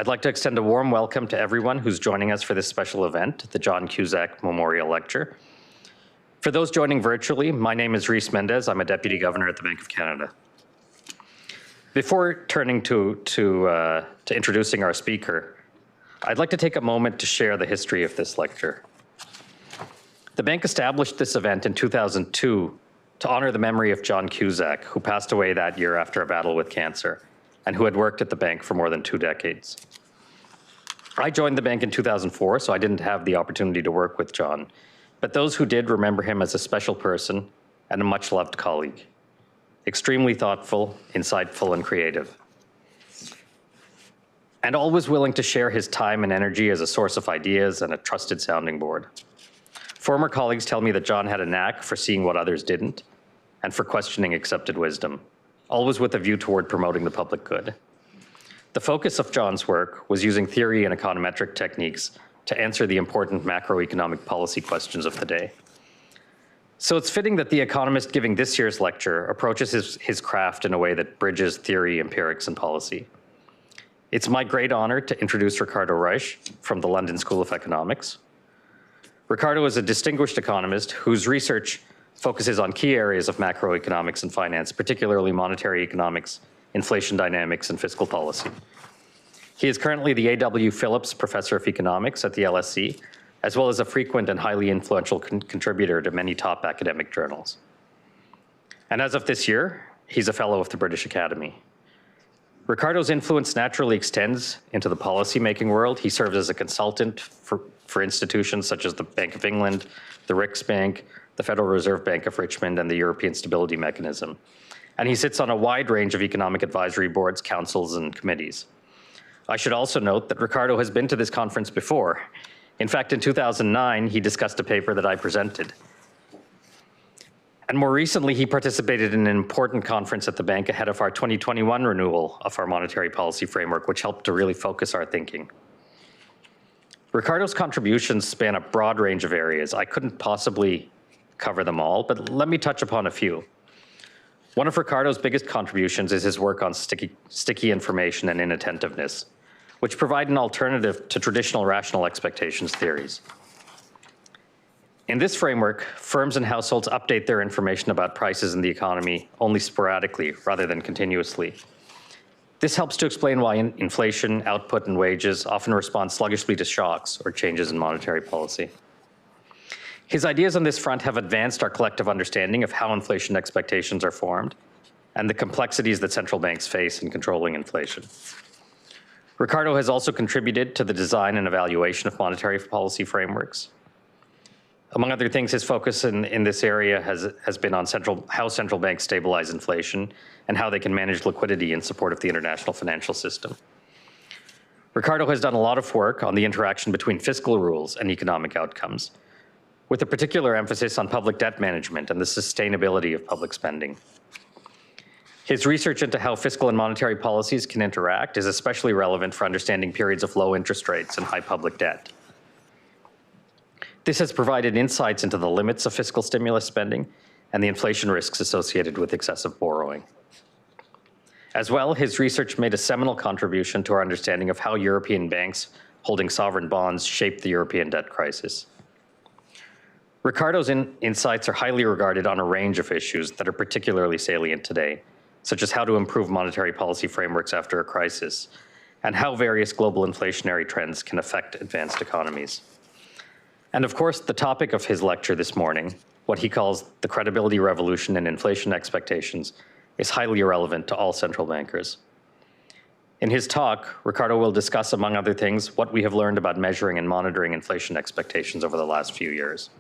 I'd like to extend a warm welcome to everyone who's joining us for this special event, the John Kuszczak Memorial Lecture. For those joining virtually, my name is Rhys Mendes. I'm a Deputy Governor at the Banque of Canada. Before turning to introducing our speaker, I'd like to take a moment to share the history of this lecture. The bank established this event in 2002 to honor the memory of John Kuszczak, who passed away that year after a battle with cancer, and who had worked at the bank for more than 2 decades. I joined the bank in 2004, so I didn't have the opportunity to work with John, but those who did remember him as a special person and a much-loved colleague. Extremely thoughtful, insightful, and creative. And always willing to share his time and energy as a source of ideas and a trusted sounding board. Former colleagues tell me that John had a knack for seeing what others didn't and for questioning accepted wisdom, always with a view toward promoting the public good. The focus of John's work was using theory and econometric techniques to answer the important macroeconomic policy questions of the day. So it's fitting that the economist giving this year's lecture approaches his craft in a way that bridges theory, empirics, and policy. It's my great honor to introduce Ricardo Reis from the London School of Economics. Ricardo is a distinguished economist whose research focuses on key areas of macroeconomics and finance, particularly monetary economics, inflation dynamics, and fiscal policy. He is currently the A.W. Phillips Professor of Economics at the LSE, as well as a frequent and highly influential contributor to many top academic journals. And as of this year, he's a Fellow of the British Academy. Ricardo's influence naturally extends into the policy-making world. He serves as a consultant for institutions such as the Bank of England, the Riksbank, the Federal Reserve Bank of Richmond, and the European Stability Mechanism. And he sits on a wide range of economic advisory boards, councils, and committees. I should also note that Ricardo has been to this conference before. In fact, in 2009, he discussed a paper that I presented. And more recently, he participated in an important conference at the bank ahead of our 2021 renewal of our monetary policy framework, which helped to really focus our thinking. Ricardo's contributions span a broad range of areas. I couldn't possibly cover them all, but let me touch upon a few. One of Ricardo's biggest contributions is his work on sticky information and inattentiveness, which provide an alternative to traditional rational expectations theories. In this framework, firms and households update their information about prices in the economy only sporadically rather than continuously. This helps to explain why inflation, output, and wages often respond sluggishly to shocks or changes in monetary policy. His ideas on this front have advanced our collective understanding of how inflation expectations are formed and the complexities that central banks face in controlling inflation. Ricardo has also contributed to the design and evaluation of monetary policy frameworks. Among other things, his focus in this area has been on how central banks stabilize inflation and how they can manage liquidity in support of the international financial system. Ricardo has done a lot of work on the interaction between fiscal rules and economic outcomes, with a particular emphasis on public debt management and the sustainability of public spending. His research into how fiscal and monetary policies can interact is especially relevant for understanding periods of low interest rates and high public debt. This has provided insights into the limits of fiscal stimulus spending and the inflation risks associated with excessive borrowing. As well, his research made a seminal contribution to our understanding of how European banks holding sovereign bonds shaped the European debt crisis. Ricardo's insights are highly regarded on a range of issues that are particularly salient today, such as how to improve monetary policy frameworks after a crisis, and how various global inflationary trends can affect advanced economies. And of course, the topic of his lecture this morning, what he calls the credibility revolution in inflation expectations, is highly relevant to all central bankers. In his talk, Ricardo will discuss, among other things, what we have learned about measuring and monitoring inflation expectations over the last few years.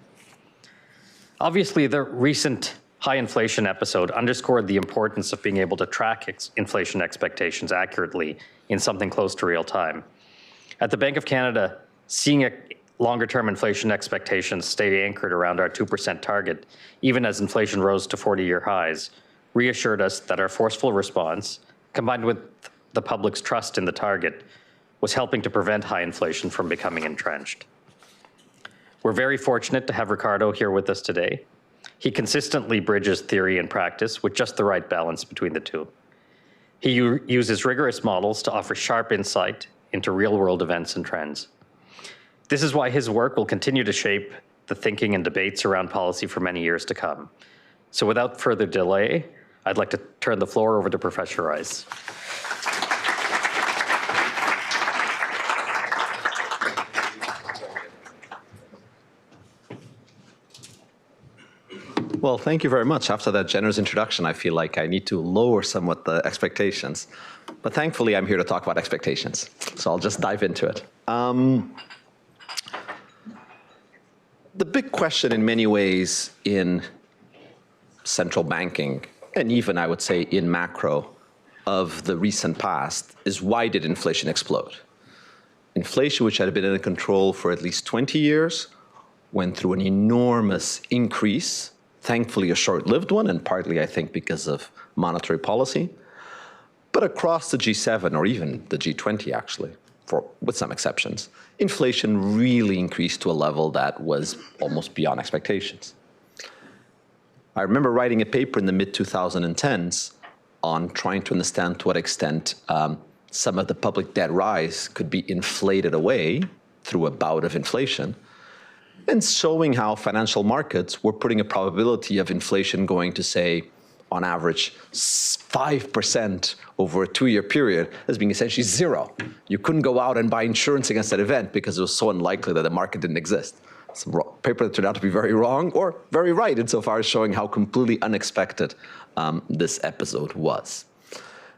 Obviously, the recent high inflation episode underscored the importance of being able to track inflation expectations accurately in something close to real time. At the Bank of Canada, seeing longer-term inflation expectations stay anchored around our 2% target, even as inflation rose to 40-year highs, reassured us that our forceful response, combined with the public's trust in the target, was helping to prevent high inflation from becoming entrenched. We're very fortunate to have Ricardo here with us today. He consistently bridges theory and practice with just the right balance between the two. He uses rigorous models to offer sharp insight into real-world events and trends. This is why his work will continue to shape the thinking and debates around policy for many years to come. So without further delay, I'd like to turn the floor over to Professor Reis. Well, thank you very much. After that generous introduction, I feel like I need to lower somewhat the expectations. But thankfully, I'm here to talk about expectations. So I'll just dive into it. The big question in many ways in central banking, and even I would say in macro of the recent past, is why did inflation explode? Inflation, which had been under control for at least 20 years, went through an enormous increase, thankfully a short-lived one, and partly, I think, because of monetary policy. But across the G7, or even the G20, actually, with some exceptions, inflation really increased to a level that was almost beyond expectations. I remember writing a paper in the mid-2010s on trying to understand to what extent some of the public debt rise could be inflated away through a bout of inflation, and showing how financial markets were putting a probability of inflation going to, say, on average, 5% over a 2-year period as being essentially zero. You couldn't go out and buy insurance against that event because it was so unlikely that the market didn't exist. Some paper that turned out to be very wrong or very right insofar as showing how completely unexpected this episode was.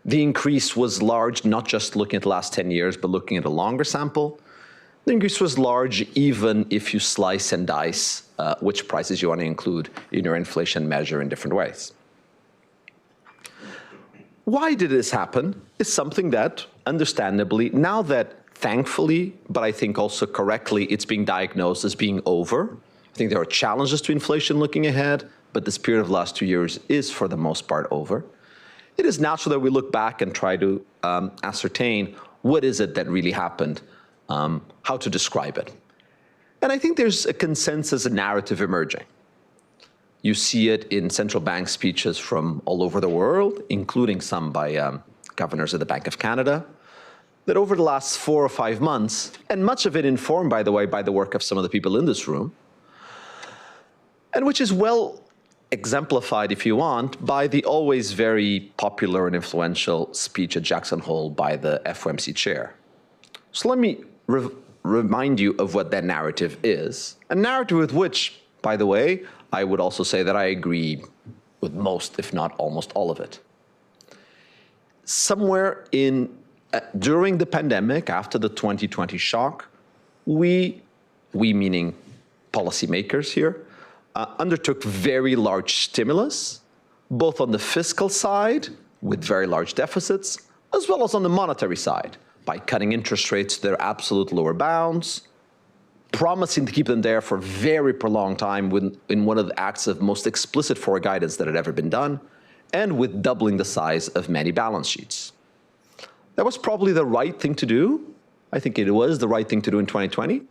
The increase was large, not just looking at the last 10 years, but looking at a longer sample. The increase was large even if you slice and dice which prices you want to include in your inflation measure in different ways. Why did this happen is something that, understandably, now that thankfully, but I think also correctly, it's being diagnosed as being over. I think there are challenges to inflation looking ahead, but this period of the last 2 years is, for the most part, over. It is natural that we look back and try to ascertain what is it that really happened, how to describe it. And I think there's a consensus, a narrative emerging. You see it in central bank speeches from all over the world, including some by governors of the Banque of Canada, that over the last 4 or 5 months, and much of it informed, by the way, by the work of some of the people in this room, and which is well exemplified, if you want, by the always very popular and influential speech at Jackson Hole by the FOMC chair. So let me remind you of what that narrative is, a narrative with which, by the way, I would also say that I agree with most, if not almost all of it. Somewhere during the pandemic, after the 2020 shock, we meaning policymakers here, undertook very large stimulus, both on the fiscal side, with very large deficits, as well as on the monetary side, by cutting interest rates to their absolute lower bounds, promising to keep them there for a very prolonged time in one of the acts of most explicit forward guidance that had ever been done, and with doubling the size of many balance sheets. That was probably the right thing to do. I think it was the right thing to do in 2020.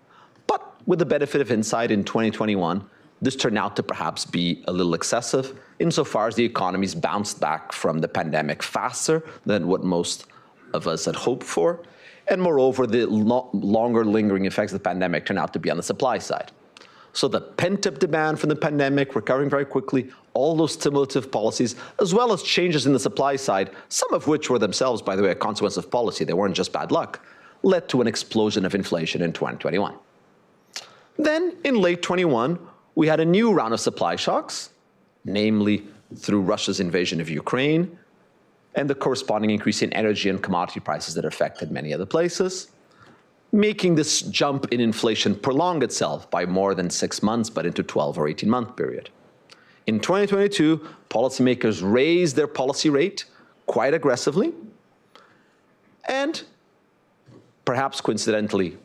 But with the benefit of insight in 2021, this turned out to perhaps be a little excessive insofar as the economies bounced back from the pandemic faster than what most of us had hoped for. And moreover, the longer lingering effects of the pandemic turned out to be on the supply side. So the pent-up demand from the pandemic recovering very quickly, all those stimulative policies, as well as changes in the supply side, some of which were themselves, by the way, a consequence of policy, they weren't just bad luck, led to an explosion of inflation in 2021. Then, in late 21, we had a new round of supply shocks, namely through Russia's invasion of Ukraine, and the corresponding increase in energy and commodity prices that affected many other places, making this jump in inflation prolong itself by more than 6 months, but into 12 or 18-month period. In 2022, policymakers raised their policy rate quite aggressively, and perhaps coincidentally,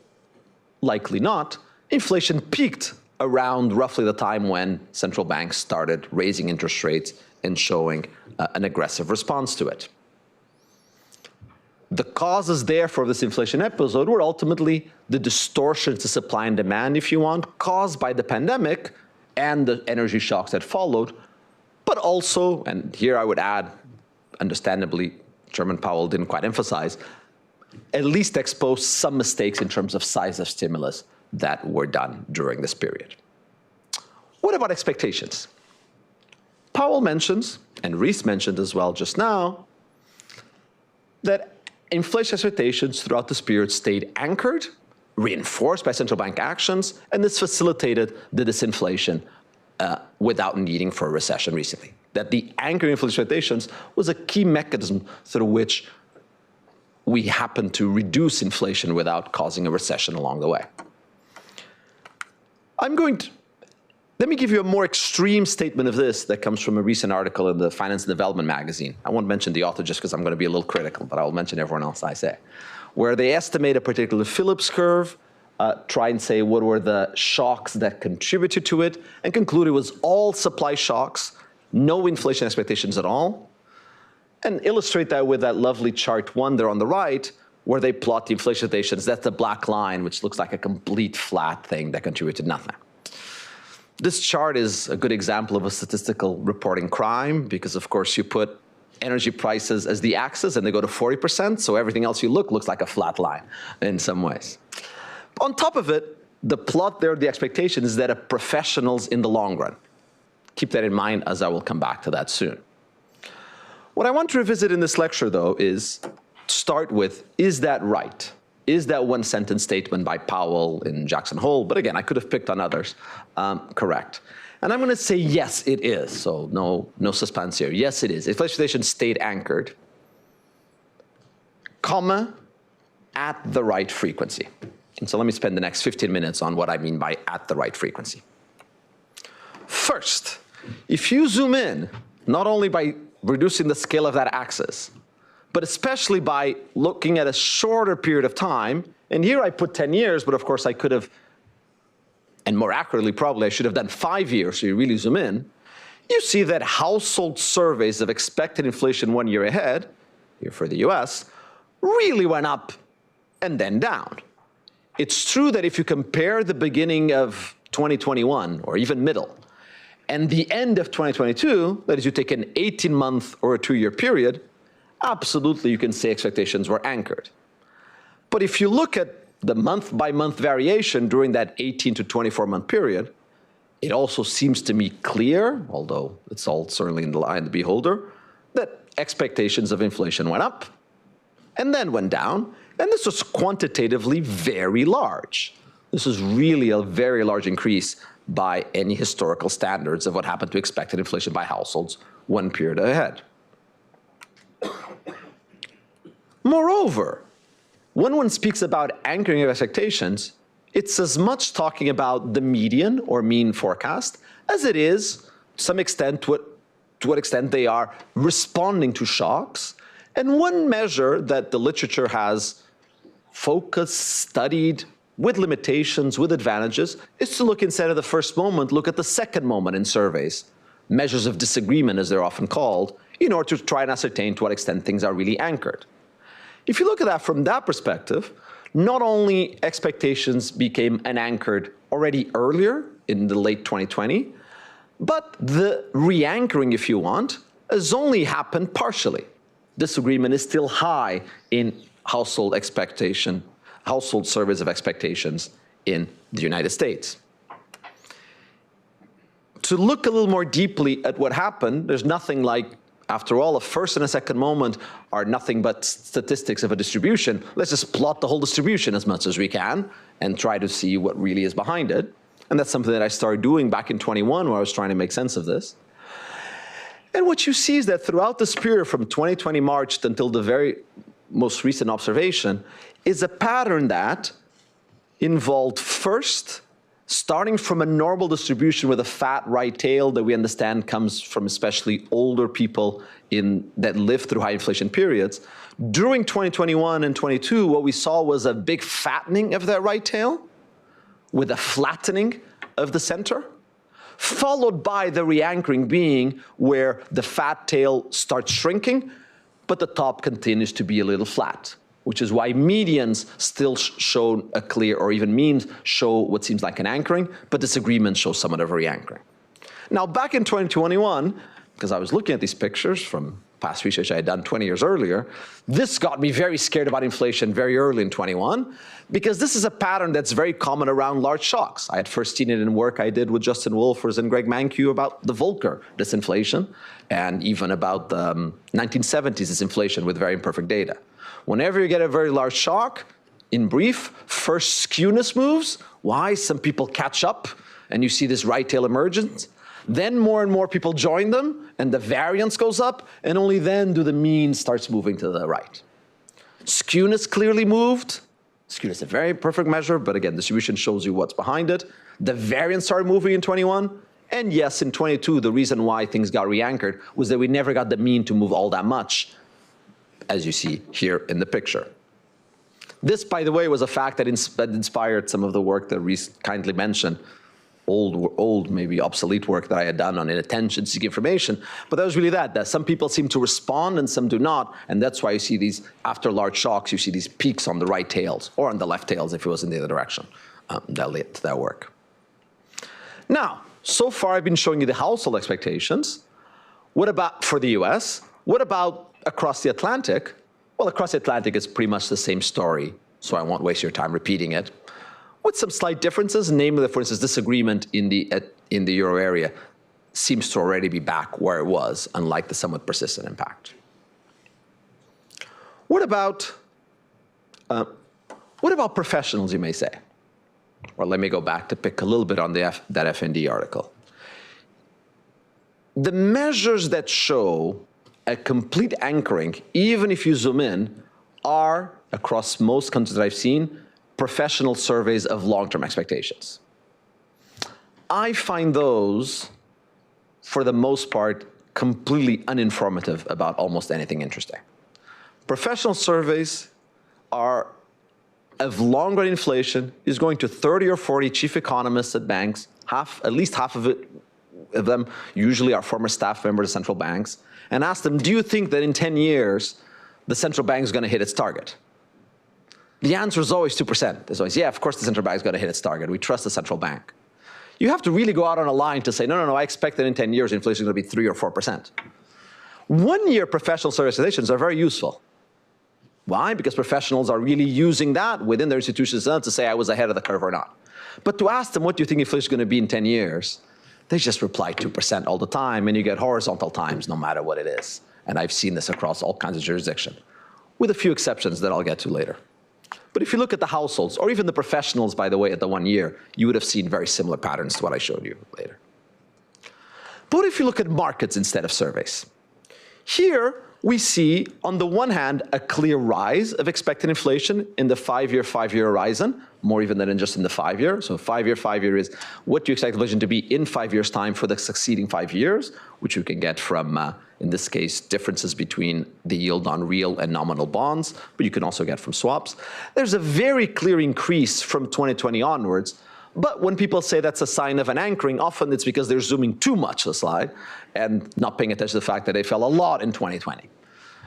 likely not, inflation peaked around roughly the time when central banks started raising interest rates and showing an aggressive response to it. The causes, therefore, of this inflation episode were ultimately the distortions to supply and demand, if you want, caused by the pandemic and the energy shocks that followed, but also, and here I would add, understandably, Chairman Powell didn't quite emphasize, at least expose some mistakes in terms of size of stimulus that were done during this period. What about expectations? Powell mentions, and Rhys mentioned as well just now, that inflation expectations throughout this period stayed anchored, reinforced by central bank actions, and this facilitated the disinflation without needing for a recession recently. That the anchoring inflation expectations was a key mechanism through which we happened to reduce inflation without causing a recession along the way. Let me give you a more extreme statement of this that comes from a recent article in the Finance and Development magazine. I won't mention the author just because I'm going to be a little critical, but I will mention everyone else I say. Where they estimate a particular Phillips curve, try and say what were the shocks that contributed to it, and conclude it was all supply shocks, no inflation expectations at all, and illustrate that with that lovely chart 1 there on the right, where they plot the inflation expectations. That's the black line, which looks like a complete flat thing that contributed nothing. This chart is a good example of a statistical reporting crime because, of course, you put energy prices as the axis and they go to 40%, so everything else you looks like a flat line in some ways. On top of it, the plot there, the expectation is that of professionals in the long run. Keep that in mind, as I will come back to that soon. What I want to revisit in this lecture, though, is start with, is that right? Is that one-sentence statement by Powell in Jackson Hole, but again, I could have picked on others, correct? And I'm going to say yes, it is. So no suspense here. Yes, it is. Inflation stayed anchored, comma, at the right frequency. And so let me spend the next 15 minutes on what I mean by at the right frequency. First, if you zoom in, not only by reducing the scale of that axis, but especially by looking at a shorter period of time, and here I put 10 years, but of course I could have, and more accurately probably I should have done 5 years, so you really zoom in, you see that household surveys of expected inflation 1 year ahead, here for the US, really went up and then down. It's true that if you compare the beginning of 2021, or even middle, and the end of 2022, that is, you take an 18-month or a 2-year period, absolutely you can say expectations were anchored. But if you look at the month-by-month variation during that 18 to 24-month period, it also seems to me clear, although it's all certainly in the eye of the beholder, that expectations of inflation went up and then went down, and this was quantitatively very large. This is really a very large increase by any historical standards of what happened to expected inflation by households 1 period ahead. Moreover, when one speaks about anchoring of expectations, it's as much talking about the median or mean forecast as it is, to some extent, to what extent they are responding to shocks. And one measure that the literature has focused, studied, with limitations, with advantages, is to look instead of the first moment, look at the second moment in surveys, measures of disagreement as they're often called, in order to try and ascertain to what extent things are really anchored. If you look at that from that perspective, not only expectations became unanchored already earlier in the late 2020, but the re-anchoring, if you want, has only happened partially. Disagreement is still high in household surveys of expectations in the United States. To look a little more deeply at what happened, there's nothing like, after all, a first and a second moment are nothing but statistics of a distribution. Let's just plot the whole distribution as much as we can and try to see what really is behind it. And that's something that I started doing back in 21 where I was trying to make sense of this. And what you see is that throughout this period from 2020 March until the very most recent observation is a pattern that involved first starting from a normal distribution with a fat right tail that we understand comes from especially older people that live through high inflation periods. During 2021 and 22, what we saw was a big fattening of that right tail with a flattening of the center, followed by the re-anchoring being where the fat tail starts shrinking, but the top continues to be a little flat, which is why medians still show a clear, or even means show what seems like an anchoring, but disagreements show somewhat of a re-anchoring. Now, back in 2021, because I was looking at these pictures from past research I had done 20 years earlier, this got me very scared about inflation very early in 21, because this is a pattern that's very common around large shocks. I had first seen it in work I did with Justin Wolfers and Greg Mankiw about the Volcker disinflation, and even about the 1970s disinflation with very imperfect data. Whenever you get a very large shock, in brief, first skewness moves. Why? Some people catch up, and you see this right tail emergence. Then more and more people join them, and the variance goes up, and only then do the mean starts moving to the right. Skewness clearly moved. Skewness is a very perfect measure, but again, distribution shows you what's behind it. The variance started moving in 21, and yes, in 22, the reason why things got re-anchored was that we never got the mean to move all that much, as you see here in the picture. This, by the way, was a fact that inspired some of the work that Rhys kindly mentioned, old, maybe obsolete work that I had done on inattention-seeking information, but that was really that some people seem to respond and some do not, and that's why you see these, after large shocks, you see these peaks on the right tails, or on the left tails if it was in the other direction. That led to that work. Now, so far I've been showing you the household expectations. What about for the US? What about across the Atlantic? Well, across the Atlantic it's pretty much the same story, so I won't waste your time repeating it. With some slight differences, namely, for instance, this agreement in the euro area seems to already be back where it was, unlike the somewhat persistent impact. What about professionals, you may say? Well, let me go back to pick a little bit on that FND article. The measures that show a complete anchoring, even if you zoom in, are, across most countries that I've seen, professional surveys of long-term expectations. I find those, for the most part, completely uninformative about almost anything interesting. Professional surveys are of long-run inflation is going to 30 or 40 chief economists at banks, at least half of them usually are former staff members of central banks, and ask them, do you think that in 10 years the central bank is going to hit its target? The answer is always 2%. There's always, yeah, of course the central bank is going to hit its target. We trust the central bank. You have to really go out on a line to say, no, I expect that in 10 years inflation is going to be 3 or 4%. 1 year professional survey estimations are very useful. Why? Because professionals are really using that within their institutions to say I was ahead of the curve or not. But to ask them, what do you think inflation is going to be in 10 years? They just reply 2% all the time, and you get horizontal times no matter what it is. And I've seen this across all kinds of jurisdictions, with a few exceptions that I'll get to later. But if you look at the households, or even the professionals, by the way, at the 1 year, you would have seen very similar patterns to what I showed you later. But if you look at markets instead of surveys, here we see, on the one hand, a clear rise of expected inflation in the 5-year horizon, more even than in just in the 5-year. So 5-year is what do you expect inflation to be in 5 years' time for the succeeding 5 years, which you can get from, in this case, differences between the yield on real and nominal bonds, but you can also get from swaps. There's a very clear increase from 2020 onwards, but when people say that's a sign of an anchoring, often it's because they're zooming too much the slide and not paying attention to the fact that they fell a lot in 2020.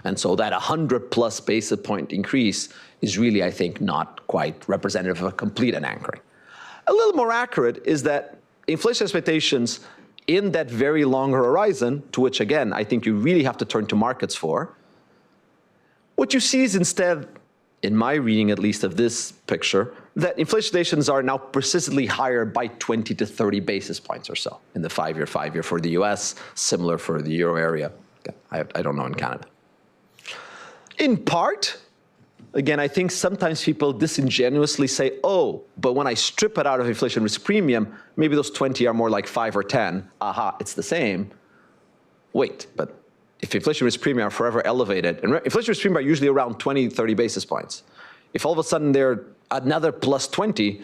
And so that 100+ basis point increase is really, I think, not quite representative of a complete anchoring. A little more accurate is that inflation expectations in that very long horizon, to which, again, I think you really have to turn to markets for, what you see is instead, in my reading at least of this picture, that inflation expectations are now persistently higher by 20 to 30 basis points or so in the 5-year for the US, similar for the euro area. I don't know in Canada. In part, again, I think sometimes people disingenuously say, oh, but when I strip it out of inflation risk premium, maybe those 20 are more like 5 or 10. Aha, it's the same. Wait, but if inflation risk premium are forever elevated, and inflation risk premium are usually around 20, 30 basis points. If all of a sudden they're another plus 20,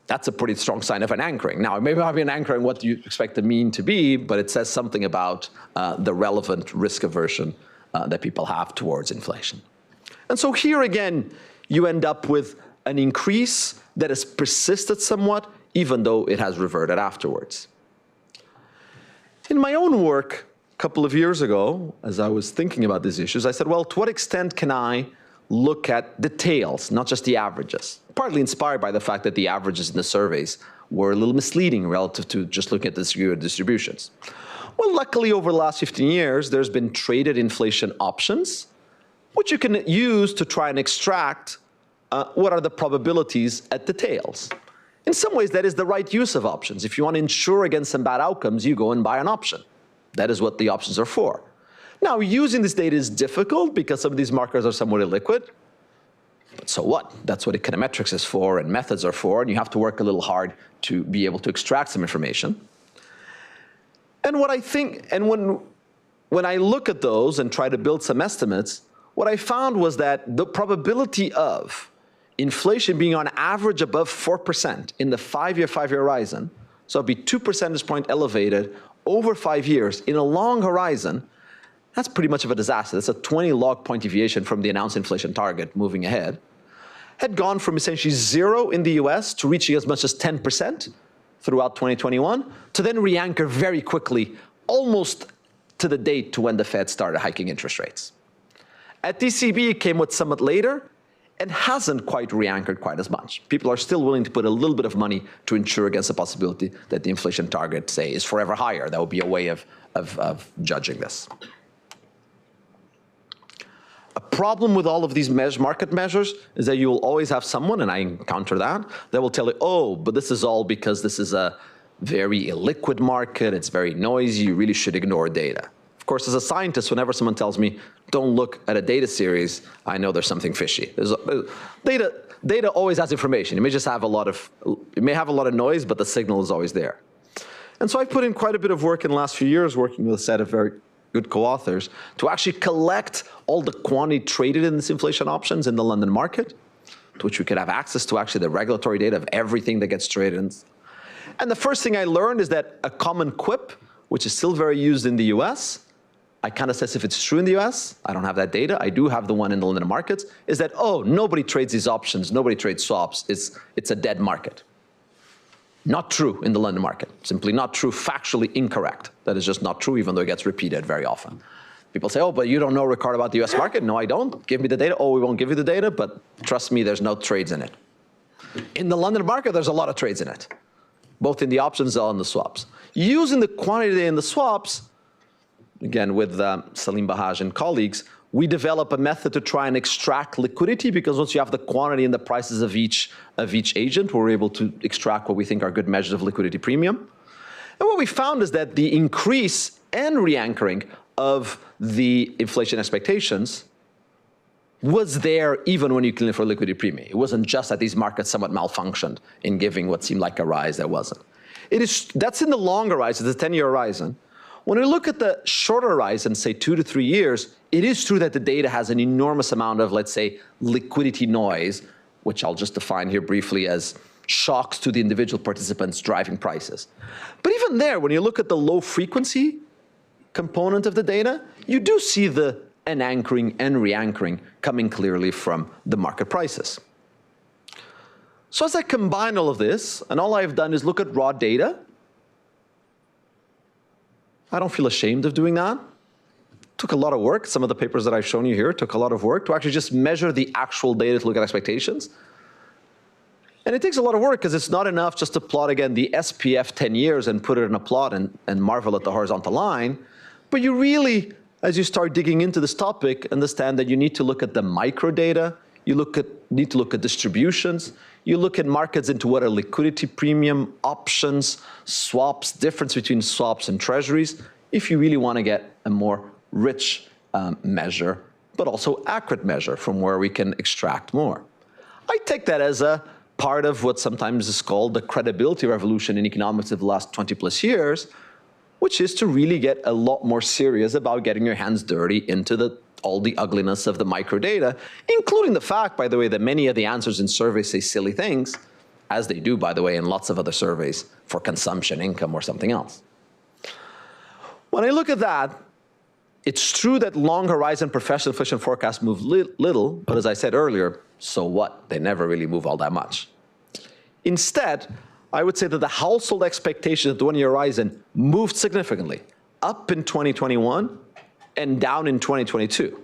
that's a pretty strong sign of an anchoring. Now, it may not be an anchoring what you expect the mean to be, but it says something about the relevant risk aversion that people have towards inflation. And so here again, you end up with an increase that has persisted somewhat, even though it has reverted afterwards. In my own work, a couple of years ago, as I was thinking about these issues, I said, well, to what extent can I look at the tails, not just the averages? Partly inspired by the fact that the averages in the surveys were a little misleading relative to just looking at the distributions. Well, luckily, over the last 15 years, there's been traded inflation options, which you can use to try and extract what are the probabilities at the tails. In some ways, that is the right use of options. If you want to insure against some bad outcomes, you go and buy an option. That is what the options are for. Now, using this data is difficult because some of these markers are somewhat illiquid. But so what? That's what econometrics is for and methods are for, and you have to work a little hard to be able to extract some information. And what I think, and when I look at those and try to build some estimates, what I found was that the probability of inflation being on average above 4% in the 5-year horizon, so it'd be 2 percentage point elevated over 5 years in a long horizon, that's pretty much of a disaster. That's a 20 log point deviation from the announced inflation target moving ahead. Had gone from essentially 0 in the US to reaching as much as 10% throughout 2021, to then re-anchor very quickly, almost to the date to when the Fed started hiking interest rates. At ECB, it came somewhat later and hasn't quite re-anchored quite as much. People are still willing to put a little bit of money to insure against the possibility that the inflation target, say, is forever higher. That would be a way of judging this. A problem with all of these market measures is that you will always have someone, and I encounter that will tell you, oh, but this is all because this is a very illiquid market, it's very noisy, you really should ignore data. Of course, as a scientist, whenever someone tells me, don't look at a data series, I know there's something fishy. Data always has information. It may just have a lot of noise, but the signal is always there. And so I've put in quite a bit of work in the last few years working with a set of very good co-authors to actually collect all the quantity traded in this inflation options in the London market, to which we could have access to actually the regulatory data of everything that gets traded. And the first thing I learned is that a common quip, which is still very used in the US, I can't assess if it's true in the US, I don't have that data, I do have the one in the London markets, is that, oh, nobody trades these options, nobody trades swaps, it's a dead market. Not true in the London market, simply not true, factually incorrect. That is just not true, even though it gets repeated very often. People say, oh, but you don't know, Ricardo, about the US market? No, I don't. Give me the data. Oh, we won't give you the data, but trust me, there's no trades in it. In the London market, there's a lot of trades in it, both in the options and the swaps. Using the quantity in the swaps, again, with Salim Bahaj and colleagues, we develop a method to try and extract liquidity, because once you have the quantity and the prices of each agent, we're able to extract what we think are good measures of liquidity premium. And what we found is that the increase and re-anchoring of the inflation expectations was there even when you clean for liquidity premium. It wasn't just that these markets somewhat malfunctioned in giving what seemed like a rise that wasn't. That's in the long horizon, the 10-year horizon. When we look at the shorter horizon, say 2 to 3 years, it is true that the data has an enormous amount of, let's say, liquidity noise, which I'll just define here briefly as shocks to the individual participants driving prices. But even there, when you look at the low frequency component of the data, you do see the anchoring and re-anchoring coming clearly from the market prices. So as I combine all of this, and all I've done is look at raw data, I don't feel ashamed of doing that. It took a lot of work. Some of the papers that I've shown you here took a lot of work to actually just measure the actual data to look at expectations. And it takes a lot of work because it's not enough just to plot, again, the SPF 10 years and put it in a plot and marvel at the horizontal line. But you really, as you start digging into this topic, understand that you need to look at the micro data, you need to look at distributions, you look at markets into what are liquidity premium, options, swaps, difference between swaps and treasuries, if you really want to get a more rich measure, but also accurate measure from where we can extract more. I take that as a part of what sometimes is called the credibility revolution in economics of the last 20 plus years, which is to really get a lot more serious about getting your hands dirty into all the ugliness of the microdata, including the fact, by the way, that many of the answers in surveys say silly things, as they do, by the way, in lots of other surveys for consumption, income, or something else. When I look at that, it's true that long horizon professional inflation forecasts move little, but as I said earlier, so what? They never really move all that much. Instead, I would say that the household expectation at the 1-year horizon moved significantly, up in 2021 and down in 2022.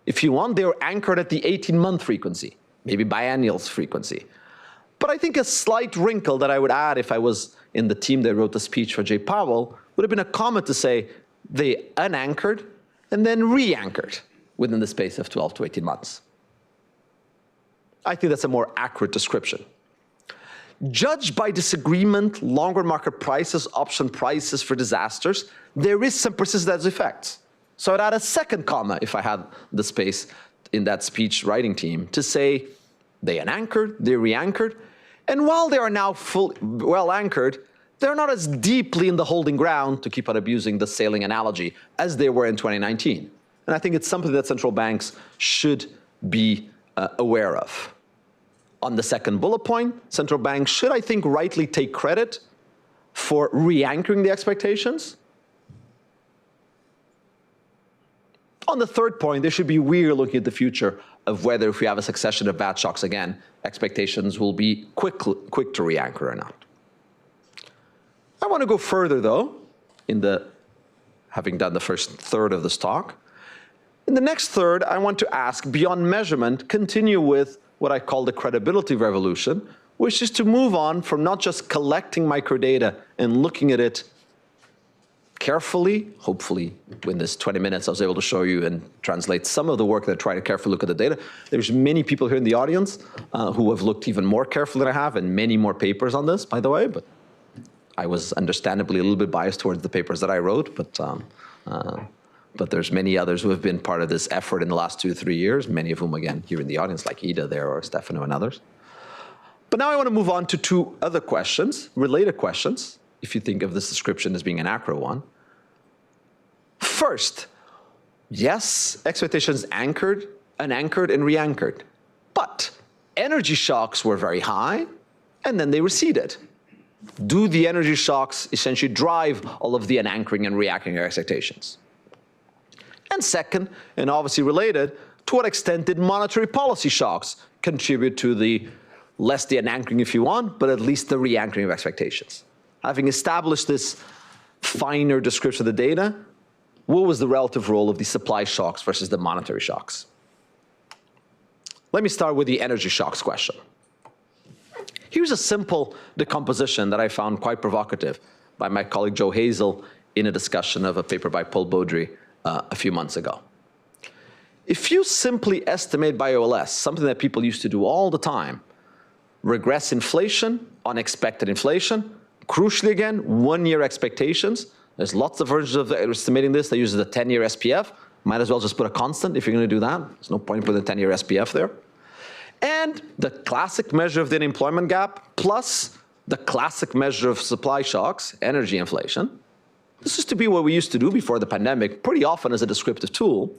If you want, they were anchored at the 18-month frequency, maybe biennial frequency. But I think a slight wrinkle that I would add if I was in the team that wrote the speech for Jay Powell would have been a comma to say they unanchored and then re-anchored within the space of 12 to 18 months. I think that's a more accurate description. Judged by disagreement, longer market prices, option prices for disasters, there is some persistent effects. So I'd add a second comma if I had the space in that speech writing team to say they unanchored, they re-anchored, and while they are now well anchored, they're not as deeply in the holding ground, to keep on abusing the sailing analogy, as they were in 2019. And I think it's something that central banks should be aware of. On the second bullet point, central banks should, I think, rightly take credit for re-anchoring the expectations. On the third point, they should be weary looking at the future of whether, if we have a succession of bad shocks again, expectations will be quick to re-anchor or not. I want to go further, though, having done the first third of this talk. In the next third, I want to ask, beyond measurement, continue with what I call the credibility revolution, which is to move on from not just collecting microdata and looking at it carefully. Hopefully, in this 20 minutes, I was able to show you and translate some of the work that I try to carefully look at the data. There's many people here in the audience who have looked even more carefully than I have, and many more papers on this, by the way, but I was understandably a little bit biased towards the papers that I wrote, but there's many others who have been part of this effort in the last 2 or 3 years, many of whom, again, here in the audience, like Ida there, or Stefano and others. But now I want to move on to 2 other questions, related questions, if you think of this description as being an accurate one. First, yes, expectations anchored, unanchored, and re-anchored. But energy shocks were very high, and then they receded. Do the energy shocks essentially drive all of the unanchoring and re-anchoring expectations? And second, and obviously related, to what extent did monetary policy shocks contribute to the less the unanchoring if you want, but at least the re-anchoring of expectations? Having established this finer description of the data, what was the relative role of the supply shocks versus the monetary shocks? Let me start with the energy shocks question. Here's a simple decomposition that I found quite provocative by my colleague Joe Hazel in a discussion of a paper by Paul Baudry a few months ago. If you simply estimate by OLS, something that people used to do all the time, regress inflation, unexpected inflation, crucially again, 1-year expectations. There's lots of versions of estimating this that uses the 10-year SPF. Might as well just put a constant if you're going to do that. There's no point in putting the 10-year SPF there. And the classic measure of the unemployment gap plus the classic measure of supply shocks, energy inflation. This used to be what we used to do before the pandemic, pretty often as a descriptive tool.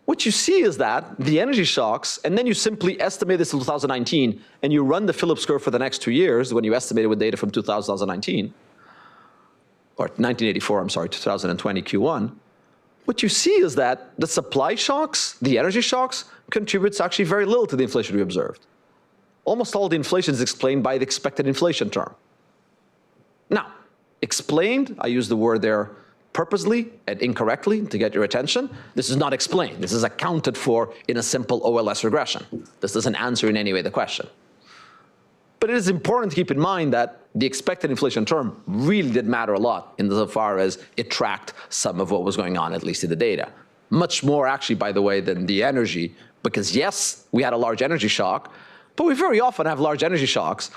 What you see is that the energy shocks, and then you simply estimate this in 2019, and you run the Phillips curve for the next 2 years when you estimate it with data from 2019, or 1984, I'm sorry, 2020 Q1. What you see is that the supply shocks, the energy shocks, contributes actually very little to the inflation we observed. Almost all the inflation is explained by the expected inflation term. Now, explained, I use the word there purposely and incorrectly to get your attention. This is not explained. This is accounted for in a simple OLS regression. This doesn't answer in any way the question. But it is important to keep in mind that the expected inflation term really did matter a lot insofar as it tracked some of what was going on, at least in the data. Much more actually, by the way, than the energy, because yes, we had a large energy shock, but we very often have large energy shocks,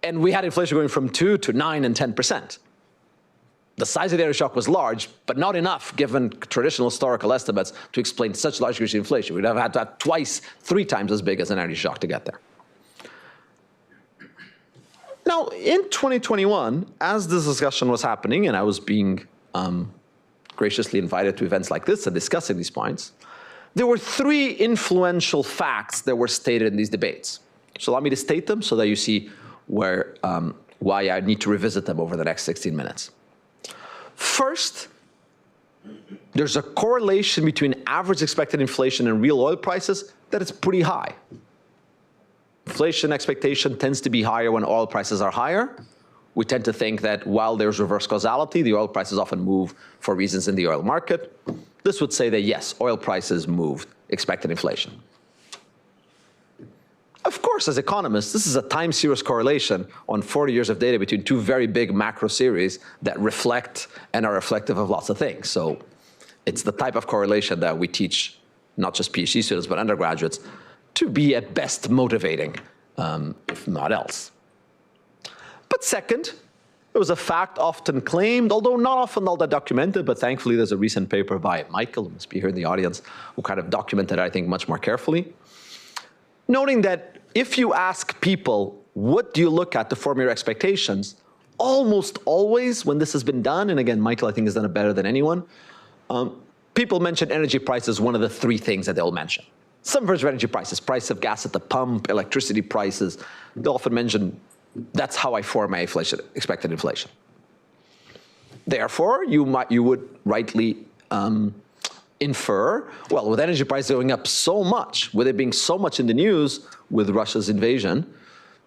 and we had inflation going from 2 to 9 and 10%. The size of the energy shock was large, but not enough, given traditional historical estimates, to explain such large increase in inflation. We'd have had to have twice, 3 times as big as an energy shock to get there. Now, in 2021, as this discussion was happening, and I was being graciously invited to events like this and discussing these points, there were 3 influential facts that were stated in these debates. So allow me to state them so that you see why I need to revisit them over the next 16 minutes. First, there's a correlation between average expected inflation and real oil prices that is pretty high. Inflation expectation tends to be higher when oil prices are higher. We tend to think that while there's reverse causality, the oil prices often move for reasons in the oil market. This would say that yes, oil prices moved expected inflation. Of course, as economists, this is a time series correlation on 40 years of data between two very big macro series that reflect and are reflective of lots of things. So it's the type of correlation that we teach not just PhD students, but undergraduates to be at best motivating, if not else. But second, it was a fact often claimed, although not often all that documented, but thankfully there's a recent paper by Michael, who must be here in the audience, who kind of documented it, I think, much more carefully, noting that if you ask people, what do you look at to form your expectations, almost always when this has been done, and again, Michael, I think, has done it better than anyone, people mention energy prices, one of the three things that they'll mention. Some version of energy prices, price of gas at the pump, electricity prices, they'll often mention, that's how I form my inflation, expected inflation. Therefore, you would rightly infer, well, with energy prices going up so much, with it being so much in the news with Russia's invasion,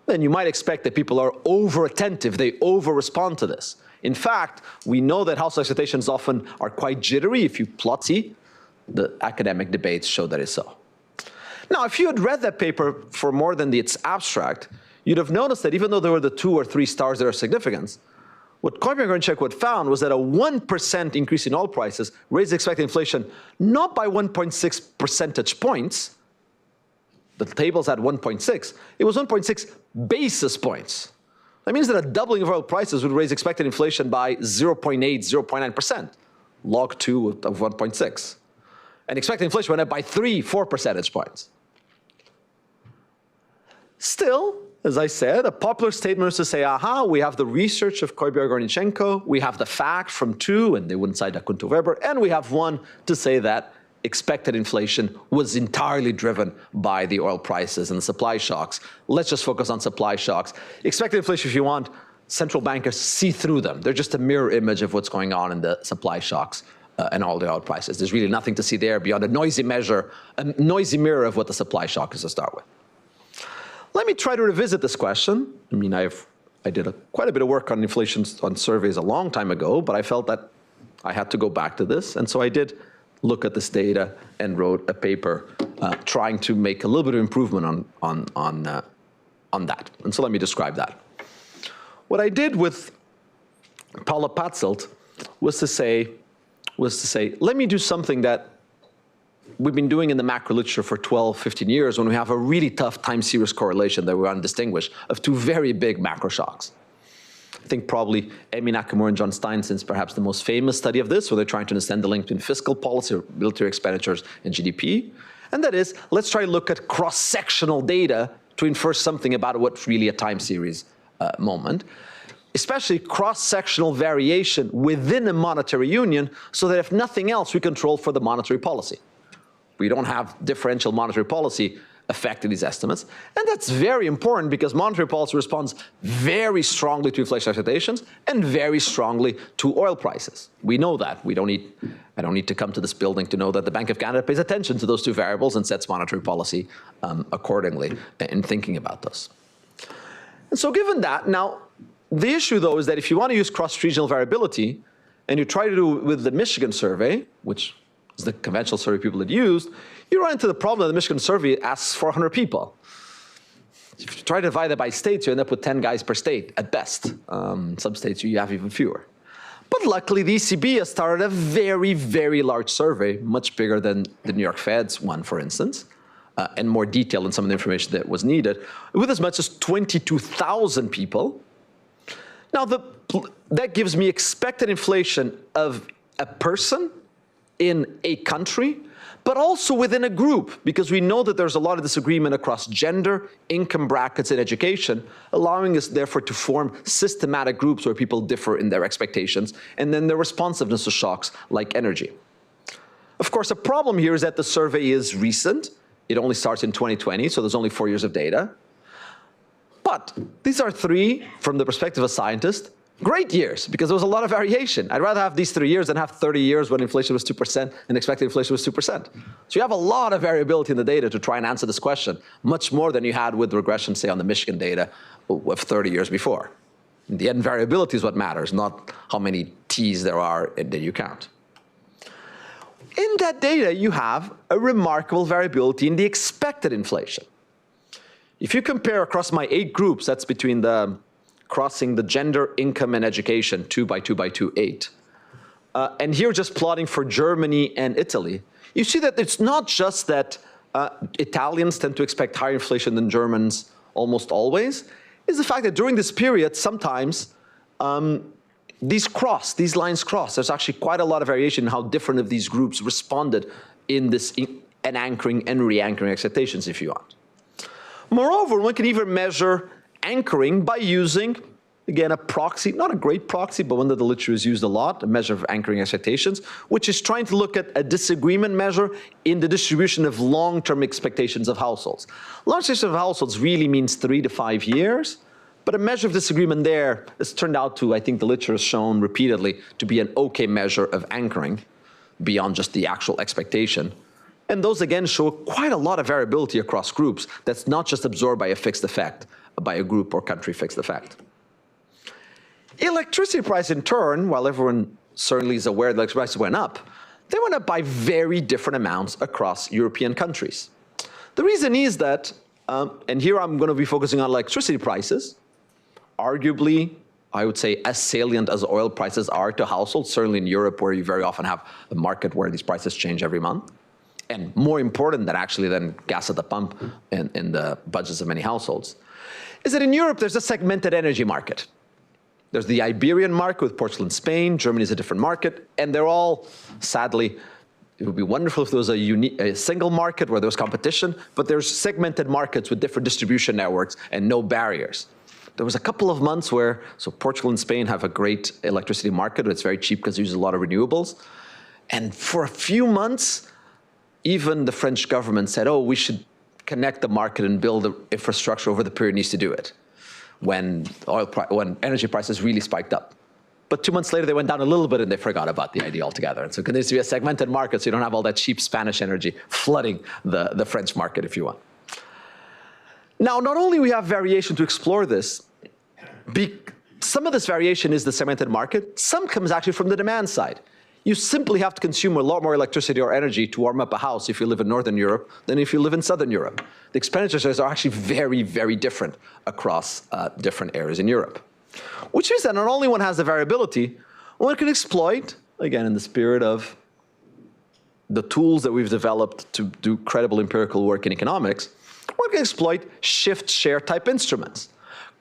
then you might expect that people are over-attentive, they over-respond to this. In fact, we know that household expectations often are quite jittery. If you plot, see, the academic debates show that it's so. Now, if you had read that paper for more than its abstract, you'd have noticed that even though there were the 2 or 3 stars that are significance, what Kuszczak had found was that a 1% increase in oil prices raised expected inflation not by 1.6 percentage points, the tables had 1.6, it was 1.6 basis points. That means that a doubling of oil prices would raise expected inflation by 0.8, 0.9%, log 2 of 1.6. And expected inflation went up by 3, 4 percentage points. Still, as I said, a popular statement is to say, aha, we have the research of Koibiar-Gornichenko, we have the fact from 2, and they wouldn't cite Akunto Weber, and we have 1 to say that expected inflation was entirely driven by the oil prices and the supply shocks. Let's just focus on supply shocks. Expected inflation, if you want, central bankers see through them. They're just a mirror image of what's going on in the supply shocks and all the oil prices. There's really nothing to see there beyond a noisy mirror of what the supply shock is to start with. Let me try to revisit this question. I mean, I did quite a bit of work on inflation on surveys a long time ago, but I felt that I had to go back to this. And so I did look at this data and wrote a paper trying to make a little bit of improvement on that. And so let me describe that. What I did with Paula Patzelt was to say, let me do something that we've been doing in the macro literature for 12, 15 years when we have a really tough time series correlation that we want to distinguish of 2 very big macro shocks. I think probably Emi Nakamura and John Steinson's perhaps the most famous study of this, where they're trying to understand the link between fiscal policy, or military expenditures, and GDP. And that is, let's try to look at cross-sectional data to infer something about what's really a time series moment, especially cross-sectional variation within a monetary union, so that if nothing else, we control for the monetary policy. We don't have differential monetary policy affecting these estimates. And that's very important because monetary policy responds very strongly to inflation expectations and very strongly to oil prices. We know that. I don't need to come to this building to know that the Banque of Canada pays attention to those 2 variables and sets monetary policy accordingly in thinking about those. And so given that, now the issue though is that if you want to use cross-regional variability and you try to do it with the Michigan survey, which is the conventional survey people had used, you run into the problem that the Michigan survey asks for 100 people. If you try to divide that by states, you end up with 10 guys per state at best. Some states you have even fewer. But luckily, the ECB has started a very, very large survey, much bigger than the New York Fed's one, for instance, and more detailed in some of the information that was needed, with as much as 22,000 people. Now, that gives me expected inflation of a person in a country, but also within a group, because we know that there's a lot of disagreement across gender, income brackets, and education, allowing us, therefore, to form systematic groups where people differ in their expectations and then their responsiveness to shocks like energy. Of course, a problem here is that the survey is recent. It only starts in 2020, so there's only 4 years of data. But these are 3, from the perspective of a scientist, great years, because there was a lot of variation. I'd rather have these 3 years than have 30 years when inflation was 2% and expected inflation was 2%. So you have a lot of variability in the data to try and answer this question, much more than you had with regression, say, on the Michigan data of 30 years before. In the end, variability is what matters, not how many T's there are that you count. In that data, you have a remarkable variability in the expected inflation. If you compare across my 8 groups, that's between the crossing the gender, income, and education, 2 by 2 by 2, 8. And here just plotting for Germany and Italy, you see that it's not just that Italians tend to expect higher inflation than Germans almost always, is the fact that during this period, sometimes these lines cross. There's actually quite a lot of variation in how different of these groups responded in this anchoring and re-anchoring expectations, if you want. Moreover, one can even measure anchoring by using, again, a proxy, not a great proxy, but one that the literature has used a lot, a measure of anchoring expectations, which is trying to look at a disagreement measure in the distribution of long-term expectations of households. Long-term expectations of households really means 3 to 5 years, but a measure of disagreement there has turned out to, I think the literature has shown repeatedly, to be an okay measure of anchoring beyond just the actual expectation. And those, again, show quite a lot of variability across groups that's not just absorbed by a fixed effect, by a group or country fixed effect. Electricity price, in turn, while everyone certainly is aware that electricity prices went up, they went up by very different amounts across European countries. The reason is that, and here I'm going to be focusing on electricity prices, arguably, I would say, as salient as oil prices are to households, certainly in Europe, where you very often have a market where these prices change every month, and more important than gas at the pump in the budgets of many households, is that in Europe, there's a segmented energy market. There's the Iberian market with Portugal and Spain. Germany is a different market. And they're all, sadly, it would be wonderful if there was a single market where there was competition, but there's segmented markets with different distribution networks and no barriers. There was a couple of months where, so Portugal and Spain have a great electricity market. It's very cheap because it uses a lot of renewables. And for a few months, even the French government said, oh, we should connect the market and build the infrastructure over the period it needs to do it, when energy prices really spiked up. But 2 months later, they went down a little bit and they forgot about the idea altogether. And so it continues to be a segmented market, so you don't have all that cheap Spanish energy flooding the French market, if you want. Now, not only we have variation to explore this, some of this variation is the segmented market, some comes actually from the demand side. You simply have to consume a lot more electricity or energy to warm up a house if you live in Northern Europe than if you live in Southern Europe. The expenditures are actually very, very different across different areas in Europe. Which means that not only one has the variability, one can exploit, again, in the spirit of the tools that we've developed to do credible empirical work in economics, one can exploit shift-share type instruments.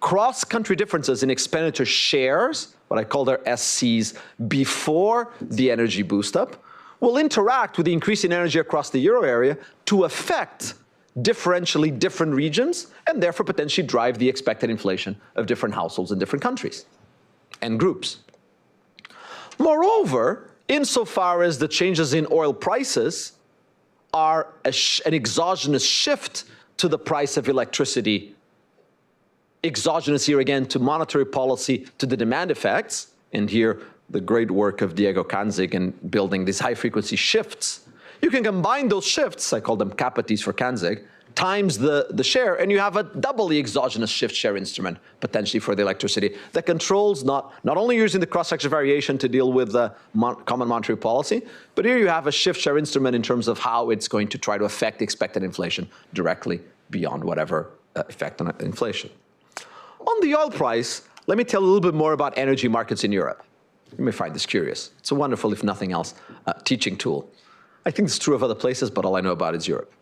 Cross-country differences in expenditure shares, what I call their SCs, before the energy boost-up, will interact with the increase in energy across the euro area to affect differentially different regions and therefore potentially drive the expected inflation of different households in different countries and groups. Moreover, insofar as the changes in oil prices are an exogenous shift to the price of electricity, exogenous here again to monetary policy, to the demand effects, and here the great work of Diego Kanzig in building these high-frequency shifts. You can combine those shifts, I call them capities for Kanzig, times the share, and you have a doubly exogenous shift-share instrument, potentially for the electricity, that controls not only using the cross-section variation to deal with the common monetary policy, but here you have a shift-share instrument in terms of how it's going to try to affect the expected inflation directly beyond whatever effect on inflation. On the oil price, let me tell a little bit more about energy markets in Europe. You may find this curious. It's a wonderful, if nothing else, teaching tool. I think it's true of other places, but all I know about is Europe.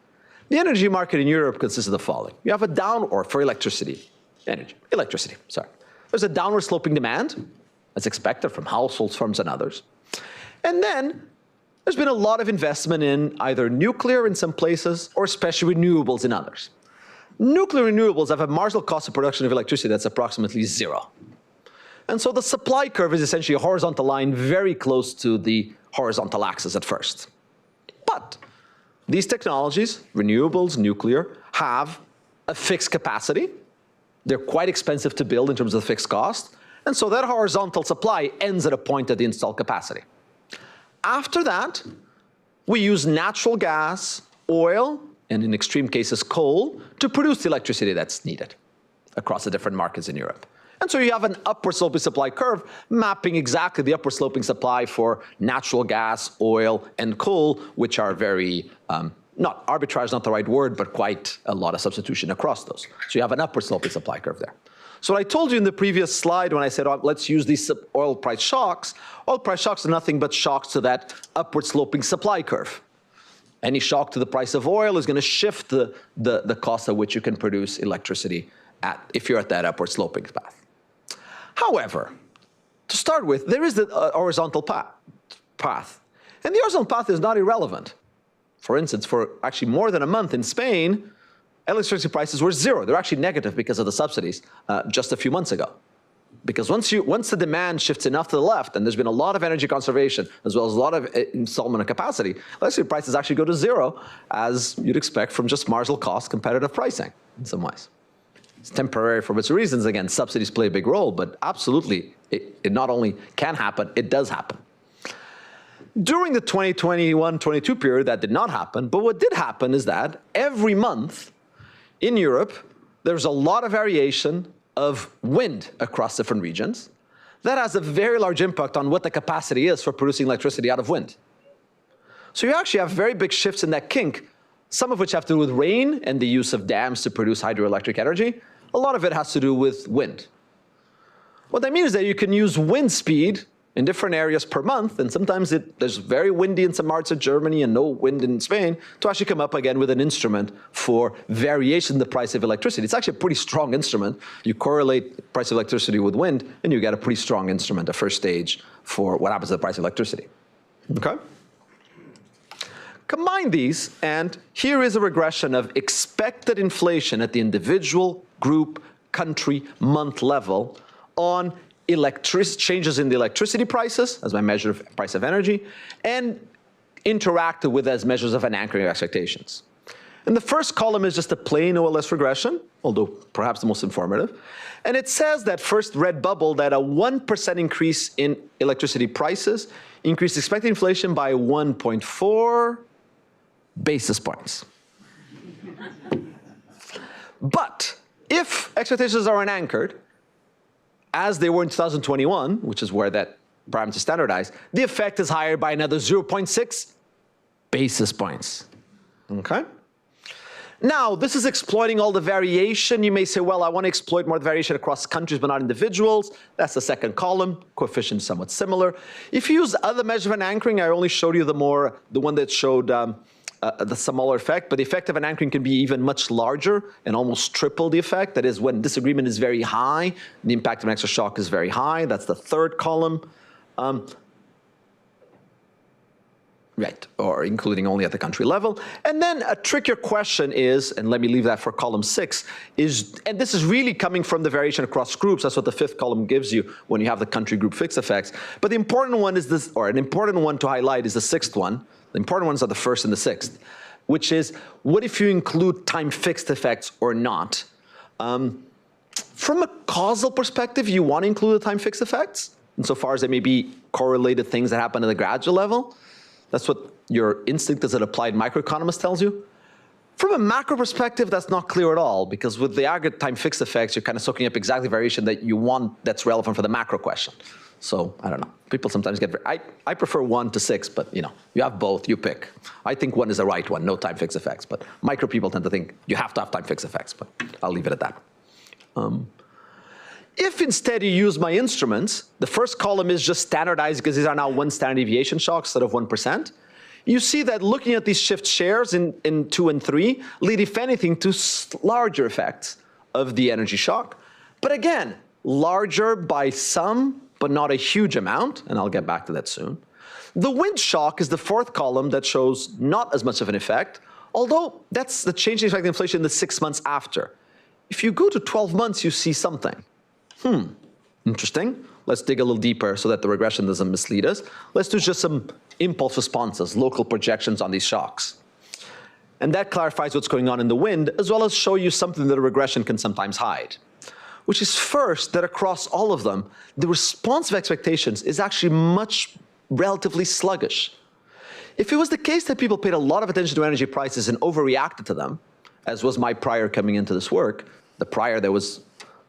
The energy market in Europe consists of the following. You have for electricity. There's a downward sloping demand, as expected from households, firms, and others. And then there's been a lot of investment in either nuclear in some places or especially renewables in others. Nuclear renewables have a marginal cost of production of electricity that's approximately 0. And so the supply curve is essentially a horizontal line very close to the horizontal axis at first. But these technologies, renewables, nuclear, have a fixed capacity. They're quite expensive to build in terms of the fixed cost. And so that horizontal supply ends at a point at the installed capacity. After that, we use natural gas, oil, and in extreme cases, coal, to produce the electricity that's needed across the different markets in Europe. And so you have an upward sloping supply curve mapping exactly the upward sloping supply for natural gas, oil, and coal, which are very not arbitrage is not the right word, but quite a lot of substitution across those. So you have an upward sloping supply curve there. So what I told you in the previous slide when I said, oh, let's use these oil price shocks are nothing but shocks to that upward sloping supply curve. Any shock to the price of oil is going to shift the cost at which you can produce electricity if you're at that upward sloping path. However, to start with, there is the horizontal path. And the horizontal path is not irrelevant. For instance, for actually more than a month in Spain, electricity prices were zero. They're actually negative because of the subsidies just a few months ago. Because once the demand shifts enough to the left, and there's been a lot of energy conservation, as well as a lot of installment of capacity, electricity prices actually go to zero, as you'd expect from just marginal cost competitive pricing in some ways. It's temporary for its reasons. Again, subsidies play a big role, but absolutely, it not only can happen, it does happen. During the 2021-22 period, that did not happen, but what did happen is that every month in Europe, there's a lot of variation of wind across different regions. That has a very large impact on what the capacity is for producing electricity out of wind. So you actually have very big shifts in that kink, some of which have to do with rain and the use of dams to produce hydroelectric energy. A lot of it has to do with wind. What that means is that you can use wind speed in different areas per month, and sometimes there's very windy in some parts of Germany and no wind in Spain, to actually come up again with an instrument for variation in the price of electricity. It's actually a pretty strong instrument. You correlate the price of electricity with wind, and you get a pretty strong instrument, a first stage for what happens to the price of electricity. Okay? Combine these, and here is a regression of expected inflation at the individual, group, country, month level on changes in the electricity prices as my measure of price of energy, and interacted with as measures of an anchoring of expectations. And the first column is just a plain OLS regression, although perhaps the most informative. And it says that first red bubble that a 1% increase in electricity prices increased expected inflation by 1.4 basis points. But if expectations are unanchored, as they were in 2021, which is where that parameter is standardized, the effect is higher by another 0.6 basis points. Okay? Now, this is exploiting all the variation. You may say, well, I want to exploit more variation across countries, but not individuals. That's the second column. Coefficient is somewhat similar. If you use other measure of an anchoring, I only showed you the one that showed the smaller effect, but the effect of an anchoring can be even much larger and almost triple the effect. That is, when disagreement is very high, the impact of an extra shock is very high. That's the third column. Right, or including only at the country level. And then a trickier question is, and let me leave that for column 6, and this is really coming from the variation across groups. That's what the fifth column gives you when you have the country group fixed effects. But the important one is this, or an important one to highlight is the sixth one. The important ones are the first and the sixth, which is, what if you include time fixed effects or not? From a causal perspective, you want to include the time fixed effects, insofar as they may be correlated things that happen at the gradual level. That's what your instinct as an applied microeconomist tells you. From a macro perspective, that's not clear at all, because with the aggregate time fixed effects, you're kind of soaking up exactly variation that you want that's relevant for the macro question. So I don't know. People sometimes get I prefer 1 to 6, but you have both, you pick. I think 1 is the right one, no time fixed effects, but micro people tend to think you have to have time fixed effects, but I'll leave it at that. If instead you use my instruments, the first column is just standardized because these are now 1 standard deviation shocks instead of 1%. You see that looking at these shift shares in 2 and 3 lead, if anything, to larger effects of the energy shock. But again, larger by some, but not a huge amount, and I'll get back to that soon. The wind shock is the fourth column that shows not as much of an effect, although that's the change in effective inflation in the 6 months after. If you go to 12 months, you see something. Interesting. Let's dig a little deeper so that the regression doesn't mislead us. Let's do just some impulse responses, local projections on these shocks. And that clarifies what's going on in the wind, as well as show you something that a regression can sometimes hide, which is first that across all of them, the response of expectations is actually relatively sluggish. If it was the case that people paid a lot of attention to energy prices and overreacted to them, as was my prior coming into this work, the prior that was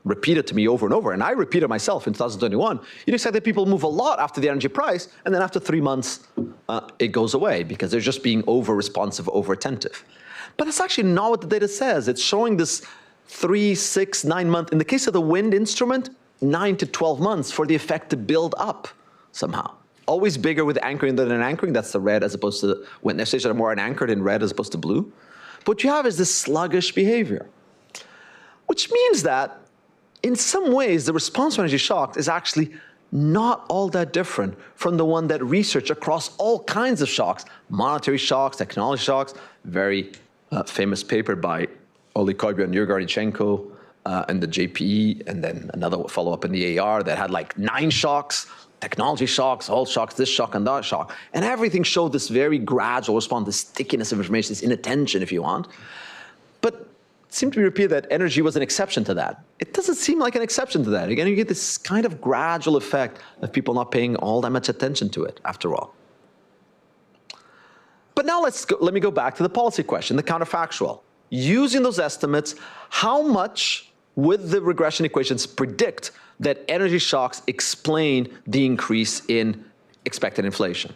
repeated to me over and over, and I repeated myself in 2021, you'd expect that people move a lot after the energy price, and then after 3 months, it goes away because they're just being over-responsive, over-attentive. But that's actually not what the data says. It's showing this 3, 6, 9 month, in the case of the wind instrument, 9 to 12 months for the effect to build up somehow. Always bigger with anchoring than anchoring. That's the red as opposed to when stations are more anchored in red as opposed to blue. But what you have is this sluggish behavior, which means that in some ways the response to energy shocks is actually not all that different from the one that research across all kinds of shocks, monetary shocks, technology shocks, very famous paper by Oli Koibu and Yuri Garnichenko and the JPE, and then another follow-up in the AR that had like 9 shocks, technology shocks, all shocks, this shock and that shock. And everything showed this very gradual response, this stickiness of information, this inattention, if you want. But it seemed to be repeated that energy was an exception to that. It doesn't seem like an exception to that. Again, you get this kind of gradual effect of people not paying all that much attention to it, after all. But now let me go back to the policy question, the counterfactual. Using those estimates, how much would the regression equations predict that energy shocks explain the increase in expected inflation?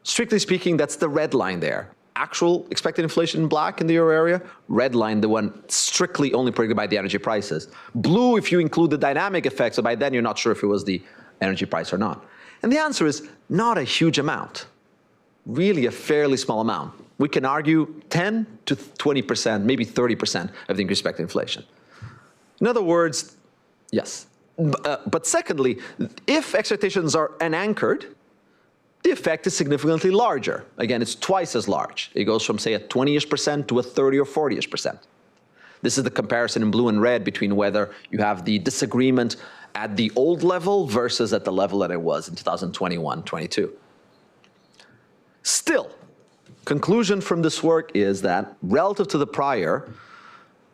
Strictly speaking, that's the red line there. Actual expected inflation in black in the euro area, red line, the one strictly only predicted by the energy prices. Blue if you include the dynamic effect, so by then you're not sure if it was the energy price or not. And the answer is not a huge amount, really a fairly small amount. We can argue 10 to 20%, maybe 30% of the increased expected inflation. In other words, yes. But secondly, if expectations are unanchored, the effect is significantly larger. Again, it's twice as large. It goes from, say, a 20-ish% to a 30 or 40-ish%. This is the comparison in blue and red between whether you have the disagreement at the old level versus at the level that it was in 2021-22. Still, conclusion from this work is that relative to the prior,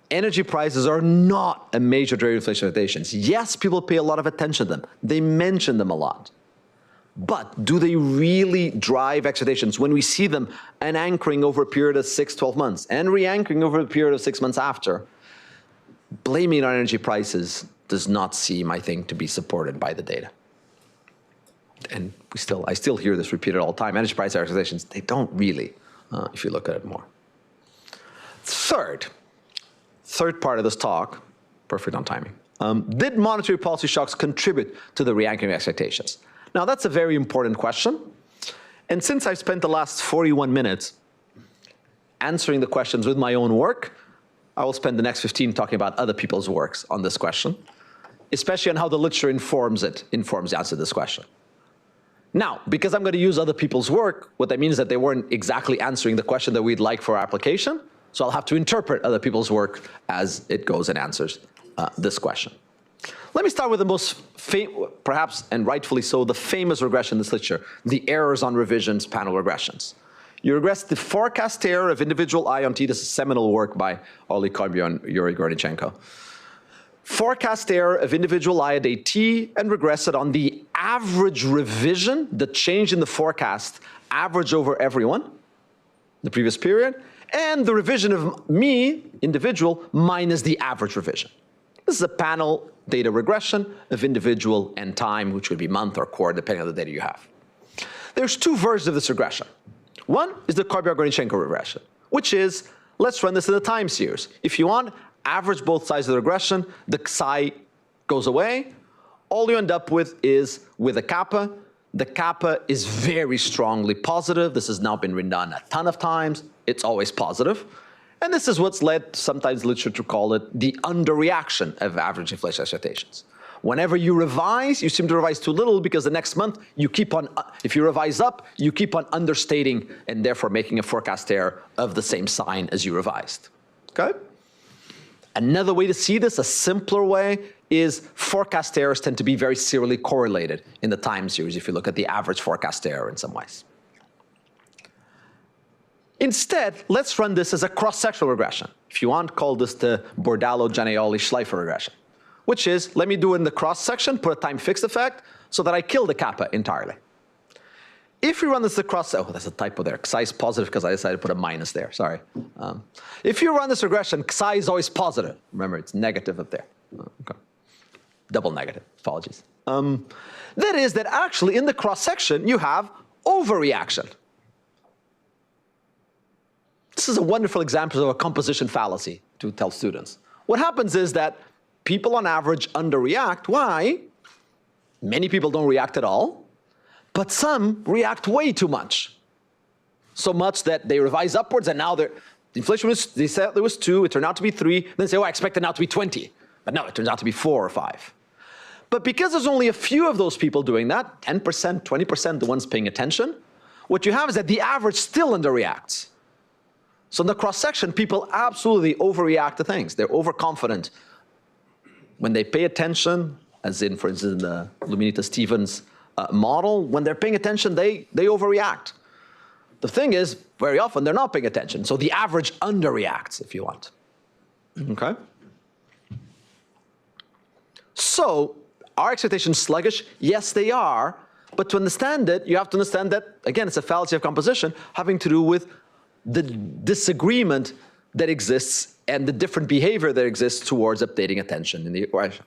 energy prices are not a major driver of inflation expectations. Yes, people pay a lot of attention to them. They mention them a lot. But do they really drive expectations when we see them anchoring over a period of 6, 12 months and re-anchoring over a period of 6 months after? Blaming on energy prices does not seem, I think, to be supported by the data. And I still hear this repeated all the time. Energy price expectations, they don't really, if you look at it more. Third part of this talk, perfect on timing. Did monetary policy shocks contribute to the re-anchoring expectations? Now, that's a very important question. And since I've spent the last 41 minutes answering the questions with my own work, I will spend the next 15 talking about other people's works on this question, especially on how the literature informs the answer to this question. Now, because I'm going to use other people's work, what that means is that they weren't exactly answering the question that we'd like for our application, so I'll have to interpret other people's work as it goes and answers this question. Let me start with the most perhaps, and rightfully so, the famous regression in this literature, the errors on revisions panel regressions. You regress the forecast error of individual I on T. This is seminal work by Oli Koibu and Yuri Garnichenko. Forecast error of individual I at T and regress it on the average revision, the change in the forecast average over everyone, the previous period, and the revision of me, individual, minus the average revision. This is a panel data regression of individual and time, which would be month or quarter, depending on the data you have. There's 2 versions of this regression. One is the Koibu-Garnichenko regression, which is, let's run this in the time series. If you want, average both sides of the regression, the psi goes away. All you end up with is with a kappa. The kappa is very strongly positive. This has now been redone a ton of times. It's always positive. And this is what's led sometimes literature to call it the underreaction of average inflation expectations. Whenever you revise, you seem to revise too little because the next month you keep on, if you revise up, you keep on understating and therefore making a forecast error of the same sign as you revised. Okay? Another way to see this, a simpler way, is forecast errors tend to be very serially correlated in the time series if you look at the average forecast error in some ways. Instead, let's run this as a cross-sectional regression. If you want, call this the Bordalo-Gianaioli-Schleifer regression, which is, let me do it in the cross-section, put a time-fixed effect, so that I kill the kappa entirely. If we run this across, oh, there's a typo there. Psi is positive because I decided to put a minus there, sorry. If you run this regression, psi is always positive. Remember, it's negative up there. Okay. Double negative, apologies. That is that actually in the cross-section you have overreaction. This is a wonderful example of a composition fallacy to tell students. What happens is that people on average underreact. Why? Many people don't react at all, but some react way too much. So much that they revise upwards and now the inflation was, they said there was 2, it turned out to be 3, then they say, oh, I expected now to be 20. But no, it turns out to be 4 or 5. But because there's only a few of those people doing that, 10%, 20%, the ones paying attention, what you have is that the average still underreacts. So in the cross-section, people absolutely overreact to things. They're overconfident. When they pay attention, as in, for instance, in the Luminita-Stevens model, when they're paying attention, they overreact. The thing is, very often, they're not paying attention. So the average underreacts, if you want. Okay? So, are expectations sluggish? Yes, they are. But to understand it, you have to understand that, again, it's a fallacy of composition having to do with the disagreement that exists and the different behavior that exists towards updating attention in the equation.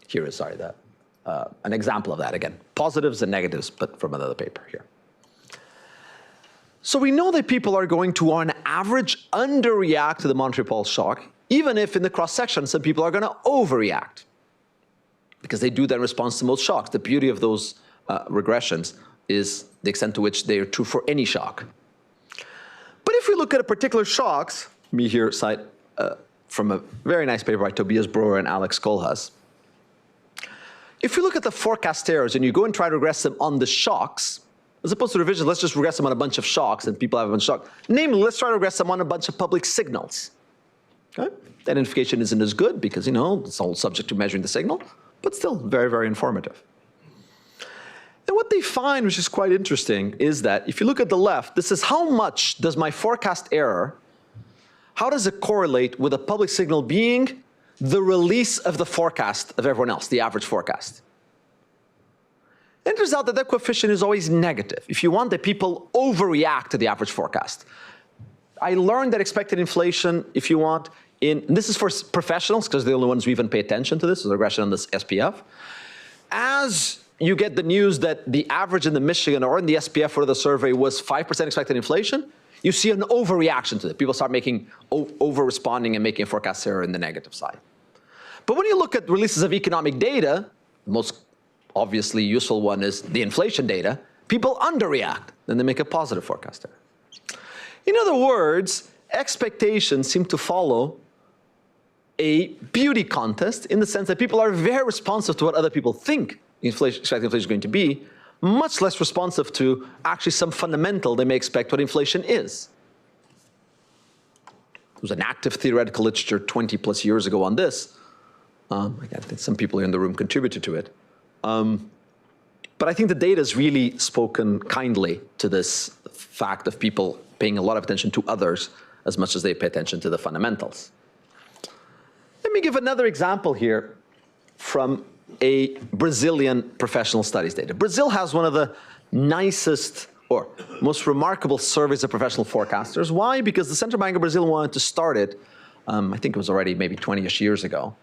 Here is, sorry, an example of that again. Positives and negatives, but from another paper here. So we know that people are going to, on average, underreact to the monetary pulse shock, even if in the cross-section some people are going to overreact, because they do that in response to most shocks. The beauty of those regressions is the extent to which they are true for any shock. But if we look at a particular shocks, me here cite from a very nice paper by Tobias Broer and Alex Kohlhaas. If we look at the forecast errors and you go and try to regress them on the shocks, as opposed to revisions, let's just regress them on a bunch of shocks and people have a bunch of shocks. Namely, let's try to regress them on a bunch of public signals. Okay? Identification isn't as good because, you know, it's all subject to measuring the signal, but still very, very informative. And what they find, which is quite interesting, is that if you look at the left, this is how much does my forecast error, how does it correlate with a public signal being the release of the forecast of everyone else, the average forecast? And it turns out that that coefficient is always negative. If you want, that people overreact to the average forecast. I learned that expected inflation, if you want, and this is for professionals, because they're the only ones who even pay attention to this, so the regression on this SPF. As you get the news that the average in the Michigan or in the SPF or the survey was 5% expected inflation, you see an overreaction to it. People start making over-responding and making a forecast error in the negative side. But when you look at releases of economic data, the most obviously useful one is the inflation data, people underreact, then they make a positive forecast error. In other words, expectations seem to follow a beauty contest in the sense that people are very responsive to what other people think expected inflation is going to be, much less responsive to actually some fundamental they may expect what inflation is. There was an active theoretical literature 20 plus years ago on this. I think some people here in the room contributed to it. But I think the data has really spoken kindly to this fact of people paying a lot of attention to others as much as they pay attention to the fundamentals. Let me give another example here from a Brazilian professional studies data. Brazil has one of the nicest or most remarkable surveys of professional forecasters. Why? Because the Central Bank of Brazil wanted to start it, I think it was already maybe 20-ish years ago.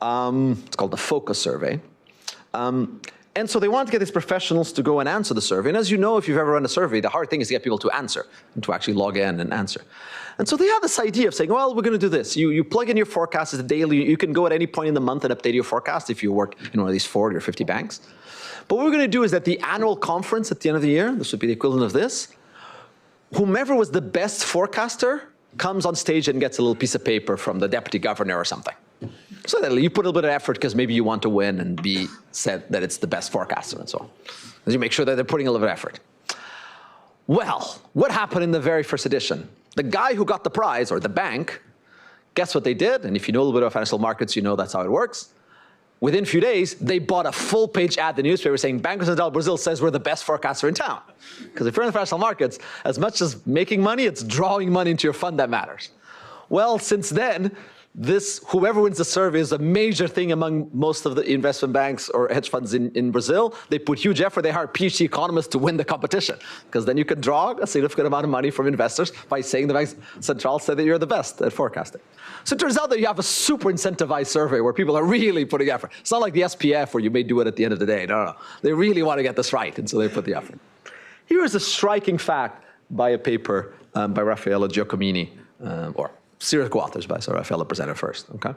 It's called the Focus Survey. And so they wanted to get these professionals to go and answer the survey. And as you know, if you've ever run a survey, the hard thing is to get people to answer and to actually log in and answer. And so they had this idea of saying, well, we're going to do this. You plug in your forecast as a daily. You can go at any point in the month and update your forecast if you work in one of these 40 or 50 banks. But what we're going to do is at the annual conference at the end of the year, this would be the equivalent of this, whomever was the best forecaster comes on stage and gets a little piece of paper from the deputy governor or something. So that you put a little bit of effort because maybe you want to win and be said that it's the best forecaster and so on. And you make sure that they're putting a little bit of effort. Well, what happened in the very first edition? The guy who got the prize, or the bank, guess what they did? And if you know a little bit about financial markets, you know that's how it works. Within a few days, they bought a full-page ad in the newspaper saying, Banco Central Brazil says we're the best forecaster in town. Because if you're in the financial markets, as much as making money, it's drawing money into your fund that matters. Well, since then, whoever wins the survey is a major thing among most of the investment banks or hedge funds in Brazil. They put huge effort. They hire PhD economists to win the competition, because then you can draw a significant amount of money from investors by saying the Banque Centrale said that you're the best at forecasting. So it turns out that you have a super incentivized survey where people are really putting effort. It's not like the SPF where you may do it at the end of the day. No. They really want to get this right, and so they put the effort. Here is a striking fact by a paper by Raffaella Giacomini, or series of co-authors by, so Raffaella presented first, okay?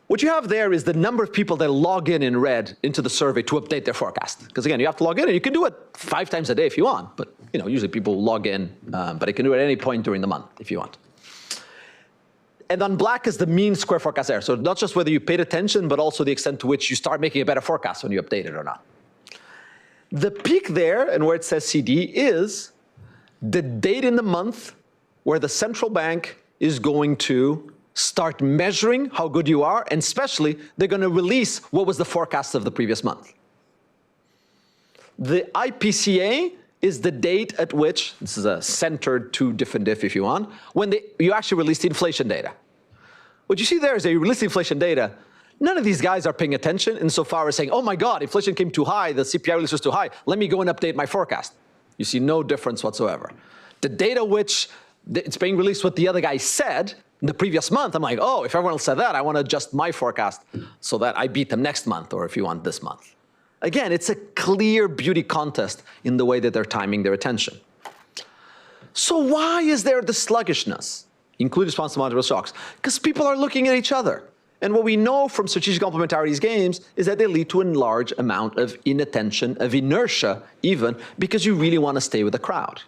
What you have there is the number of people that log in red into the survey to update their forecast. Because again, you have to log in, and you can do it 5 times a day if you want, but usually people log in, but they can do it at any point during the month if you want. And on black is the mean square forecast error. So not just whether you paid attention, but also the extent to which you start making a better forecast when you update it or not. The peak there, and where it says CD, is the date in the month where the central bank is going to start measuring how good you are, and especially they're going to release what was the forecast of the previous month. The IPCA is the date at which, this is a centered 2 different diff if you want, when you actually release the inflation data. What you see there is that you release the inflation data. None of these guys are paying attention insofar as saying, oh my God, inflation came too high, the CPI release was too high, let me go and update my forecast. You see no difference whatsoever. The data which it's being released what the other guy said in the previous month, I'm like, oh, if everyone else said that, I want to adjust my forecast so that I beat them next month, or if you want, this month. Again, it's a clear beauty contest in the way that they're timing their attention. So why is there this sluggishness, including response to monetary shocks? Because people are looking at each other. And what we know from strategic complementarities games is that they lead to a large amount of inattention, of inertia even, because you really want to stay with the crowd.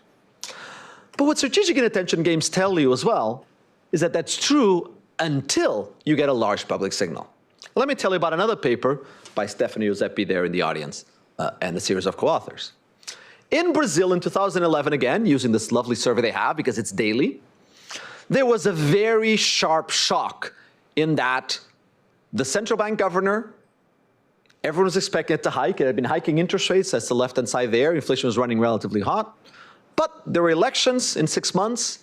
But what strategic inattention games tell you as well is that that's true until you get a large public signal. Let me tell you about another paper by Stefano Giuseppi there in the audience, and a series of co-authors. In Brazil in 2011, again, using this lovely survey they have because it's daily, there was a very sharp shock in that the central bank governor, everyone was expecting it to hike. It had been hiking interest rates. That's the left-hand side there. Inflation was running relatively hot. But there were elections in 6 months.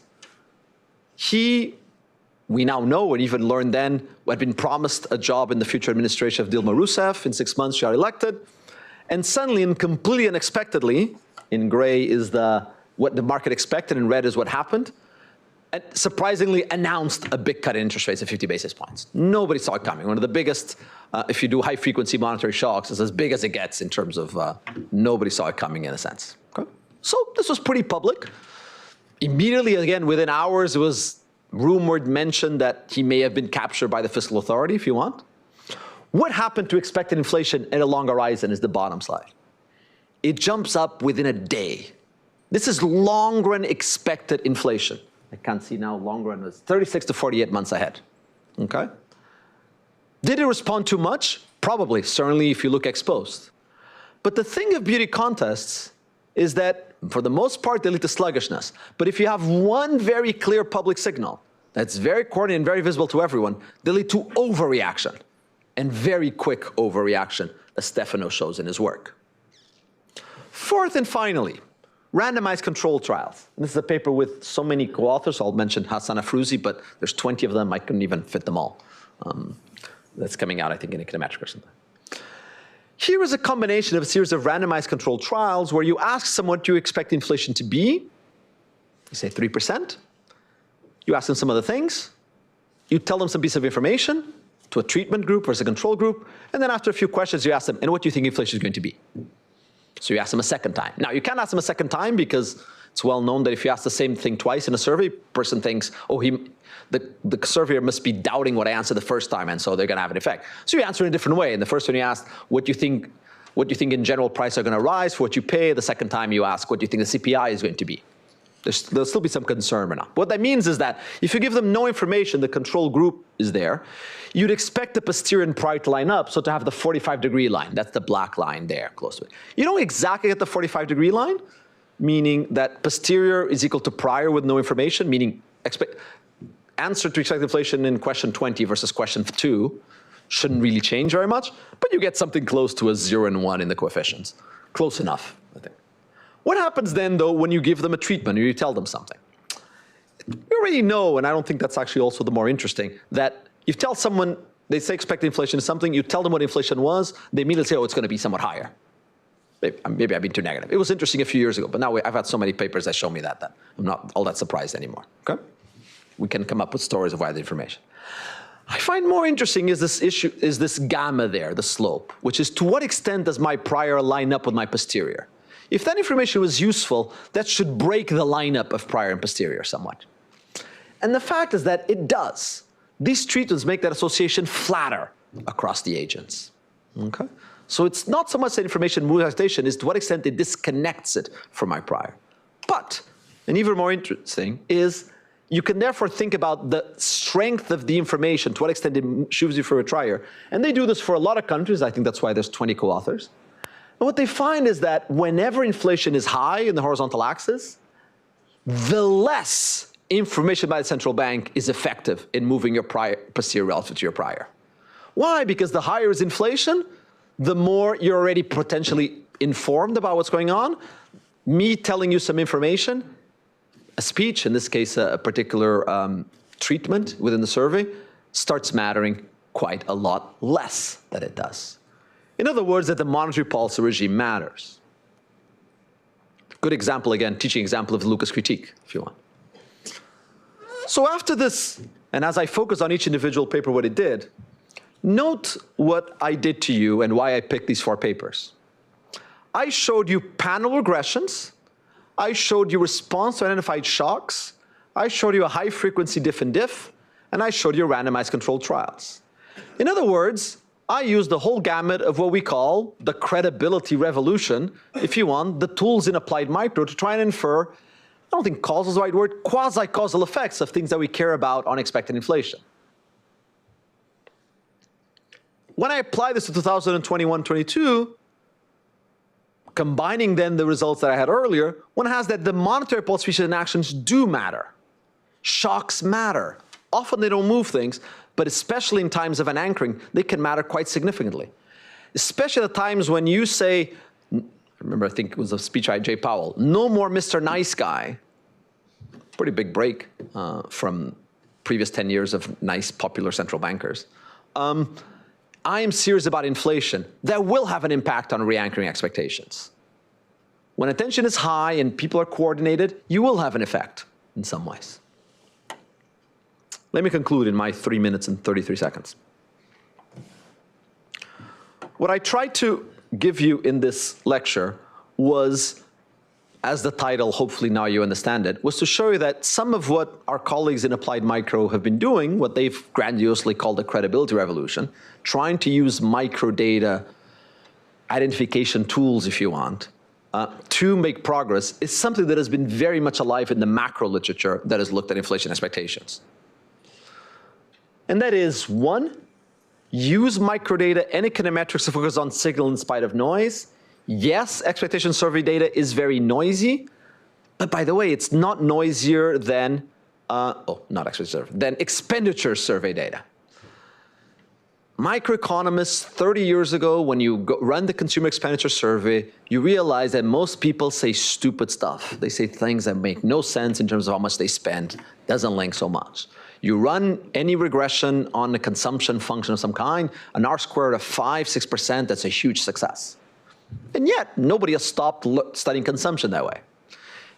We now know, and even learned then, had been promised a job in the future administration of Dilma Rousseff. In 6 months, she got elected. And suddenly, and completely unexpectedly, in gray is what the market expected, and red is what happened, and surprisingly announced a big cut in interest rates of 50 basis points. Nobody saw it coming. One of the biggest, if you do high-frequency monetary shocks, is as big as it gets in terms of nobody saw it coming in a sense. Okay? So this was pretty public. Immediately, again, within hours, it was rumored, mentioned that he may have been captured by the fiscal authority, if you want. What happened to expected inflation at a long horizon is the bottom slide. It jumps up within a day. This is long-run expected inflation. I can't see now, long-run was 36 to 48 months ahead. Okay? Did it respond too much? Probably, certainly if you look exposed. But the thing of beauty contests is that, for the most part, they lead to sluggishness. But if you have one very clear public signal that's very coordinated and very visible to everyone, they lead to overreaction, and very quick overreaction, as Stefano shows in his work. Fourth and finally, randomized control trials. And this is a paper with so many co-authors. I'll mention Hassan Afrouzi, but there's 20 of them. I couldn't even fit them all. That's coming out, I think, in Econometric or something. Here is a combination of a series of randomized controlled trials where you ask someone, do you expect inflation to be? You say 3%. You ask them some other things. You tell them some piece of information to a treatment group versus a control group. And then after a few questions, you ask them, and what do you think inflation is going to be? So you ask them a second time. Now, you can't ask them a second time because it's well known that if you ask the same thing twice in a survey, person thinks, oh, the surveyor must be doubting what I answered the first time, and so they're going to have an effect. So you answer in a different way. In the first one, you ask, what do you think in general prices are going to rise for what you pay? The second time, you ask, what do you think the CPI is going to be? There'll still be some concern or not. What that means is that if you give them no information, the control group is there, you'd expect the posterior and prior to line up, so to have the 45-degree line. That's the black line there, close to it. You don't exactly get the 45-degree line, meaning that posterior is equal to prior with no information, meaning answer to expected inflation in question 20 versus question 2 shouldn't really change very much, but you get something close to a 0 and 1 in the coefficients. Close enough, I think. What happens then, though, when you give them a treatment or you tell them something? you already know, and I don't think that's actually also the more interesting, that you tell someone, they say expected inflation is something, you tell them what inflation was, they immediately say, oh, it's going to be somewhat higher. Maybe I've been too negative. It was interesting a few years ago, but now I've had so many papers that show me that I'm not all that surprised anymore, okay? We can come up with stories of why the information. I find more interesting is this issue, is this gamma there, the slope, which is to what extent does my prior line up with my posterior? If that information was useful, that should break the lineup of prior and posterior somewhat. And the fact is that it does. These treatments make that association flatter across the agents, okay? So it's not so much that information moves expectation, is to what extent it disconnects it from my prior. But, and even more interesting, is you can therefore think about the strength of the information, to what extent it moves you for a trier. And they do this for a lot of countries. I think that's why there's 20 co-authors. And what they find is that whenever inflation is high in the horizontal axis, the less information by the central bank is effective in moving your prior, posterior relative to your prior. Why? Because the higher is inflation, the more you're already potentially informed about what's going on. Me telling you some information, a speech, in this case a particular treatment within the survey, starts mattering quite a lot less than it does. In other words, that the monetary policy regime matters. Good example, again, teaching example of Lucas' critique, if you want. So after this, and as I focus on each individual paper what it did, note what I did to you and why I picked these 4 papers. I showed you panel regressions. I showed you response to identified shocks. I showed you a high-frequency diff and diff. And I showed you randomized controlled trials. In other words, I used the whole gamut of what we call the credibility revolution, if you want, the tools in applied micro to try and infer, I don't think causal is the right word, quasi-causal effects of things that we care about on expected inflation. When I apply this to 2021-22, combining then the results that I had earlier, one has that the monetary policy and actions do matter. Shocks matter. Often they don't move things, but especially in times of an anchoring, they can matter quite significantly. Especially at the times when you say, I remember I think it was a speech by Jay Powell, no more Mr. Nice Guy. Pretty big break from previous 10 years of nice, popular central bankers. I am serious about inflation. That will have an impact on re-anchoring expectations. When attention is high and people are coordinated, you will have an effect in some ways. Let me conclude in my 3 minutes and 33 seconds. What I tried to give you in this lecture was, as the title, hopefully now you understand it, was to show you that some of what our colleagues in Applied Micro have been doing, what they've grandiosely called the credibility revolution, trying to use microdata identification tools, if you want, to make progress, is something that has been very much alive in the macro literature that has looked at inflation expectations. And that is, 1, use microdata and econometrics to focus on signal in spite of noise. Yes, expectation survey data is very noisy, but by the way, it's not noisier than, not expectation survey, than expenditure survey data. Microeconomists 30 years ago, when you run the consumer expenditure survey, you realize that most people say stupid stuff. They say things that make no sense in terms of how much they spend, doesn't link so much. You run any regression on a consumption function of some kind, an R-squared of 5–6%, that's a huge success. And yet, nobody has stopped studying consumption that way.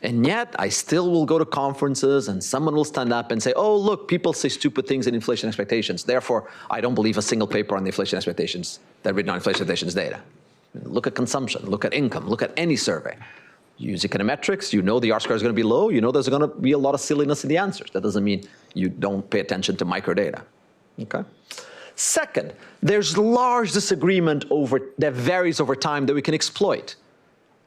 And yet, I still will go to conferences and someone will stand up and say, oh, look, people say stupid things in inflation expectations. Therefore, I don't believe a single paper on the inflation expectations that written on inflation expectations data. Look at consumption, look at income, look at any survey. Use econometrics, you know the R-square is going to be low, you know there's going to be a lot of silliness in the answers. That doesn't mean you don't pay attention to microdata, okay? Second, there's large disagreement that varies over time that we can exploit.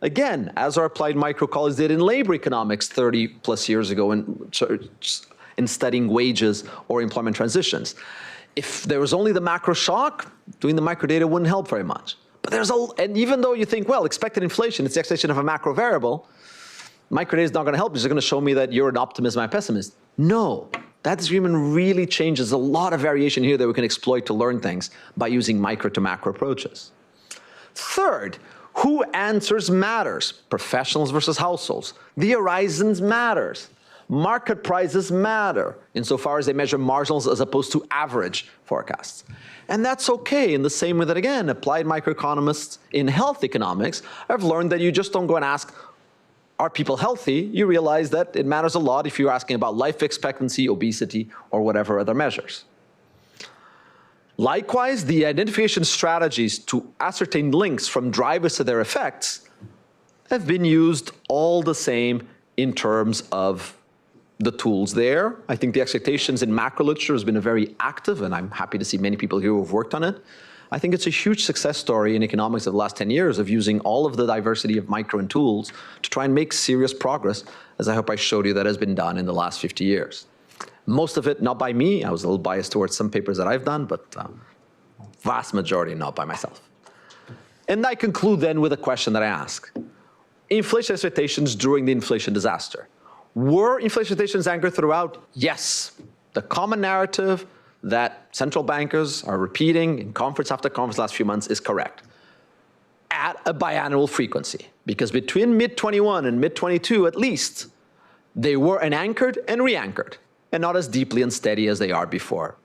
Again, as our applied micro colleagues did in labor economics 30+ years ago in studying wages or employment transitions. If there was only the macro shock, doing the microdata wouldn't help very much. But and even though you think, well, expected inflation, it's the expectation of a macro variable, microdata is not going to help. It's going to show me that you're an optimist and I'm a pessimist. No, that disagreement really changes. A lot of variation here that we can exploit to learn things by using micro to macro approaches. Third, who answers matters. Professionals versus households. The horizons matters. market prices matter insofar as they measure marginals as opposed to average forecasts. And that's okay in the same way that, again, applied microeconomists in health economics have learned that you just don't go and ask, are people healthy? You realize that it matters a lot if you're asking about life expectancy, obesity, or whatever other measures. Likewise, the identification strategies to ascertain links from drivers to their effects have been used all the same in terms of the tools there. I think the expectations in macro literature has been a very active, and I'm happy to see many people here who have worked on it. I think it's a huge success story in economics of the last 10 years of using all of the diversity of micro and tools to try and make serious progress, as I hope I showed you that has been done in the last 50 years. Most of it not by me. I was a little biased towards some papers that I've done, but vast majority not by myself. And I conclude then with a question that I ask. Inflation expectations during the inflation disaster. Were inflation expectations anchored throughout? Yes. The common narrative that central bankers are repeating in conference after conference last few months is correct. At a biannual frequency. Because between mid-21 and mid-22 at least, they were anchored and re-anchored, and not as deeply and steady as they are before.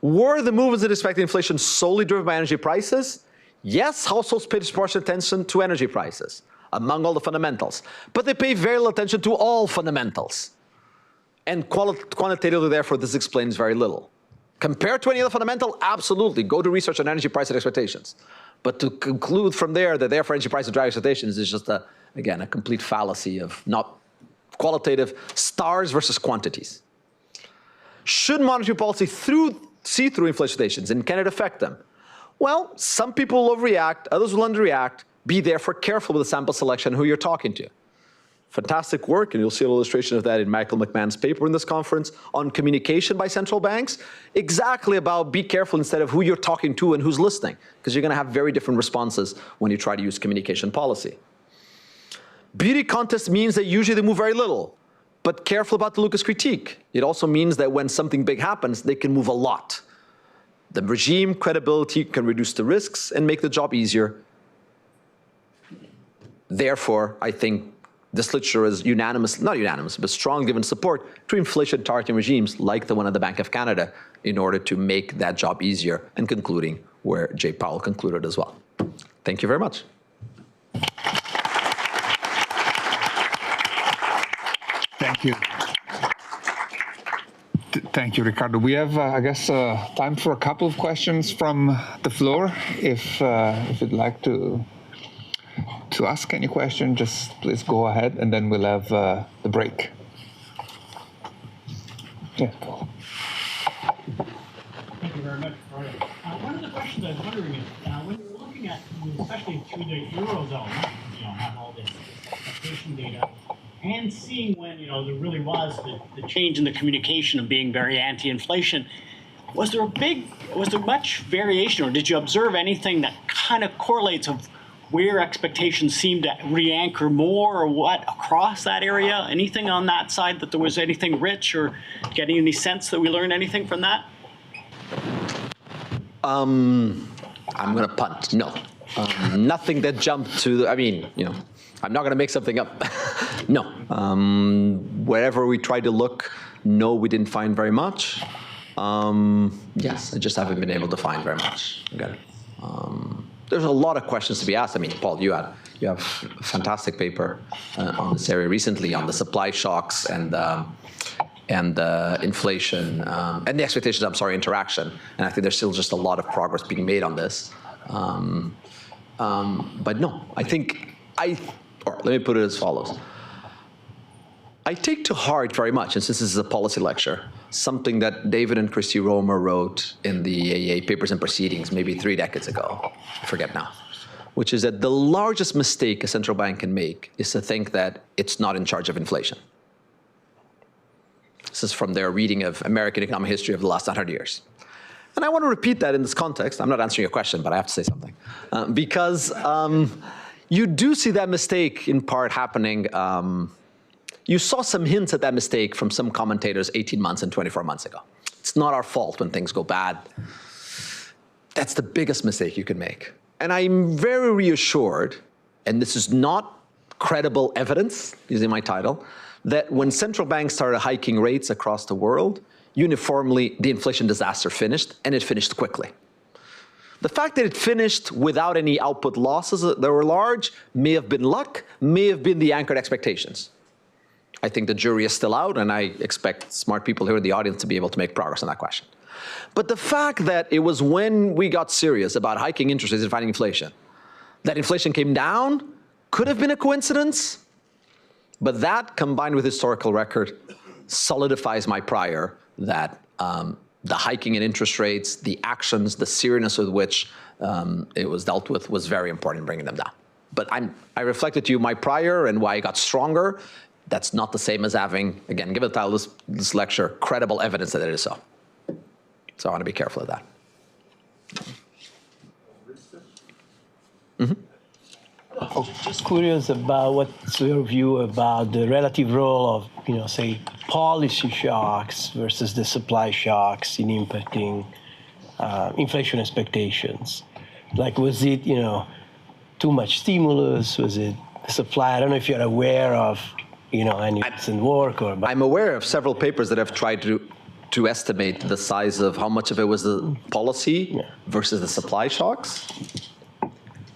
Were the movements in expected inflation solely driven by energy prices? Yes, households pay disproportionate attention to energy prices among all the fundamentals, but they pay very little attention to all fundamentals. And quantitatively, therefore, this explains very little. Compared to any other fundamental, absolutely, go do research on energy price and expectations. But to conclude from there that therefore energy prices drive expectations is just, again, a complete fallacy of not qualitative stars versus quantities. Should monetary policy see through inflation expectations, and can it affect them? Well, some people will overreact, others will underreact. Be therefore careful with the sample selection who you're talking to. Fantastic work, and you'll see an illustration of that in Michael McMahon's paper in this conference on communication by central banks, exactly about be careful instead of who you're talking to and who's listening, because you're going to have very different responses when you try to use communication policy. Beauty contest means that usually they move very little, but careful about the Lucas critique. It also means that when something big happens, they can move a lot. The regime credibility can reduce the risks and make the job easier. Therefore, I think this literature is unanimous, not unanimous, but strong given support to inflation targeting regimes like the one at the Bank of Canada in order to make that job easier, and concluding where Jay Powell concluded as well. Thank you very much. Thank you. Thank you, Ricardo. We have, I guess, time for a couple of questions from the floor. If you'd like to ask any question, just please go ahead, and then we'll have the break. Yeah. Thank you very much, Ricardo. One of the questions I was wondering is, when you're looking at, especially through the Eurozone, have all this expectation data, and seeing when, there really was the change in the communication of being very anti-inflation, was there much variation, or did you observe anything that kind of correlates of where expectations seem to re-anchor more, or what across that area? Anything on that side that there was anything rich, or getting any sense that we learned anything from that? I'm going to punt. No. Nothing that jumped to, I'm not going to make something up. No. Wherever we tried to look, no, we didn't find very much. Yes, I just haven't been able to find very much. Got it. There's a lot of questions to be asked. Paul, you have a fantastic paper on this area recently on the supply shocks and inflation and the expectations, interaction. And I think there's still just a lot of progress being made on this. But no, I think let me put it as follows. I take to heart very much, and since this is a policy lecture, something that David and Christy Romer wrote in the AA Papers and Proceedings maybe 3 decades ago, I forget now, which is that the largest mistake a central bank can make is to think that it's not in charge of inflation. This is from their reading of American economic history of the last 100 years. And I want to repeat that in this context. I'm not answering your question, but I have to say something. Because you do see that mistake in part happening. You saw some hints at that mistake from some commentators 18 months and 24 months ago. It's not our fault when things go bad. That's the biggest mistake you can make. And I'm very reassured, and this is not credible evidence, using my title, that when central banks started hiking rates across the world, uniformly the inflation disaster finished, and it finished quickly. The fact that it finished without any output losses that were large may have been luck, may have been the anchored expectations. I think the jury is still out, and I expect smart people here in the audience to be able to make progress on that question. But the fact that it was when we got serious about hiking interest rates and fighting inflation, that inflation came down, could have been a coincidence, but that combined with historical record solidifies my prior that the hiking in interest rates, the actions, the seriousness with which it was dealt with was very important in bringing them down. But I reflected to you my prior and why I got stronger. That's not the same as having, again, given the title of this lecture, credible evidence that it is so. So I want to be careful of that. Just curious about what's your view about the relative role of, say, policy shocks versus the supply shocks in impacting inflation expectations. Like, was it, too much stimulus? Was it the supply? I don't know if you're aware of, any recent work or. I'm aware of several papers that have tried to estimate the size of how much of it was the policy versus the supply shocks.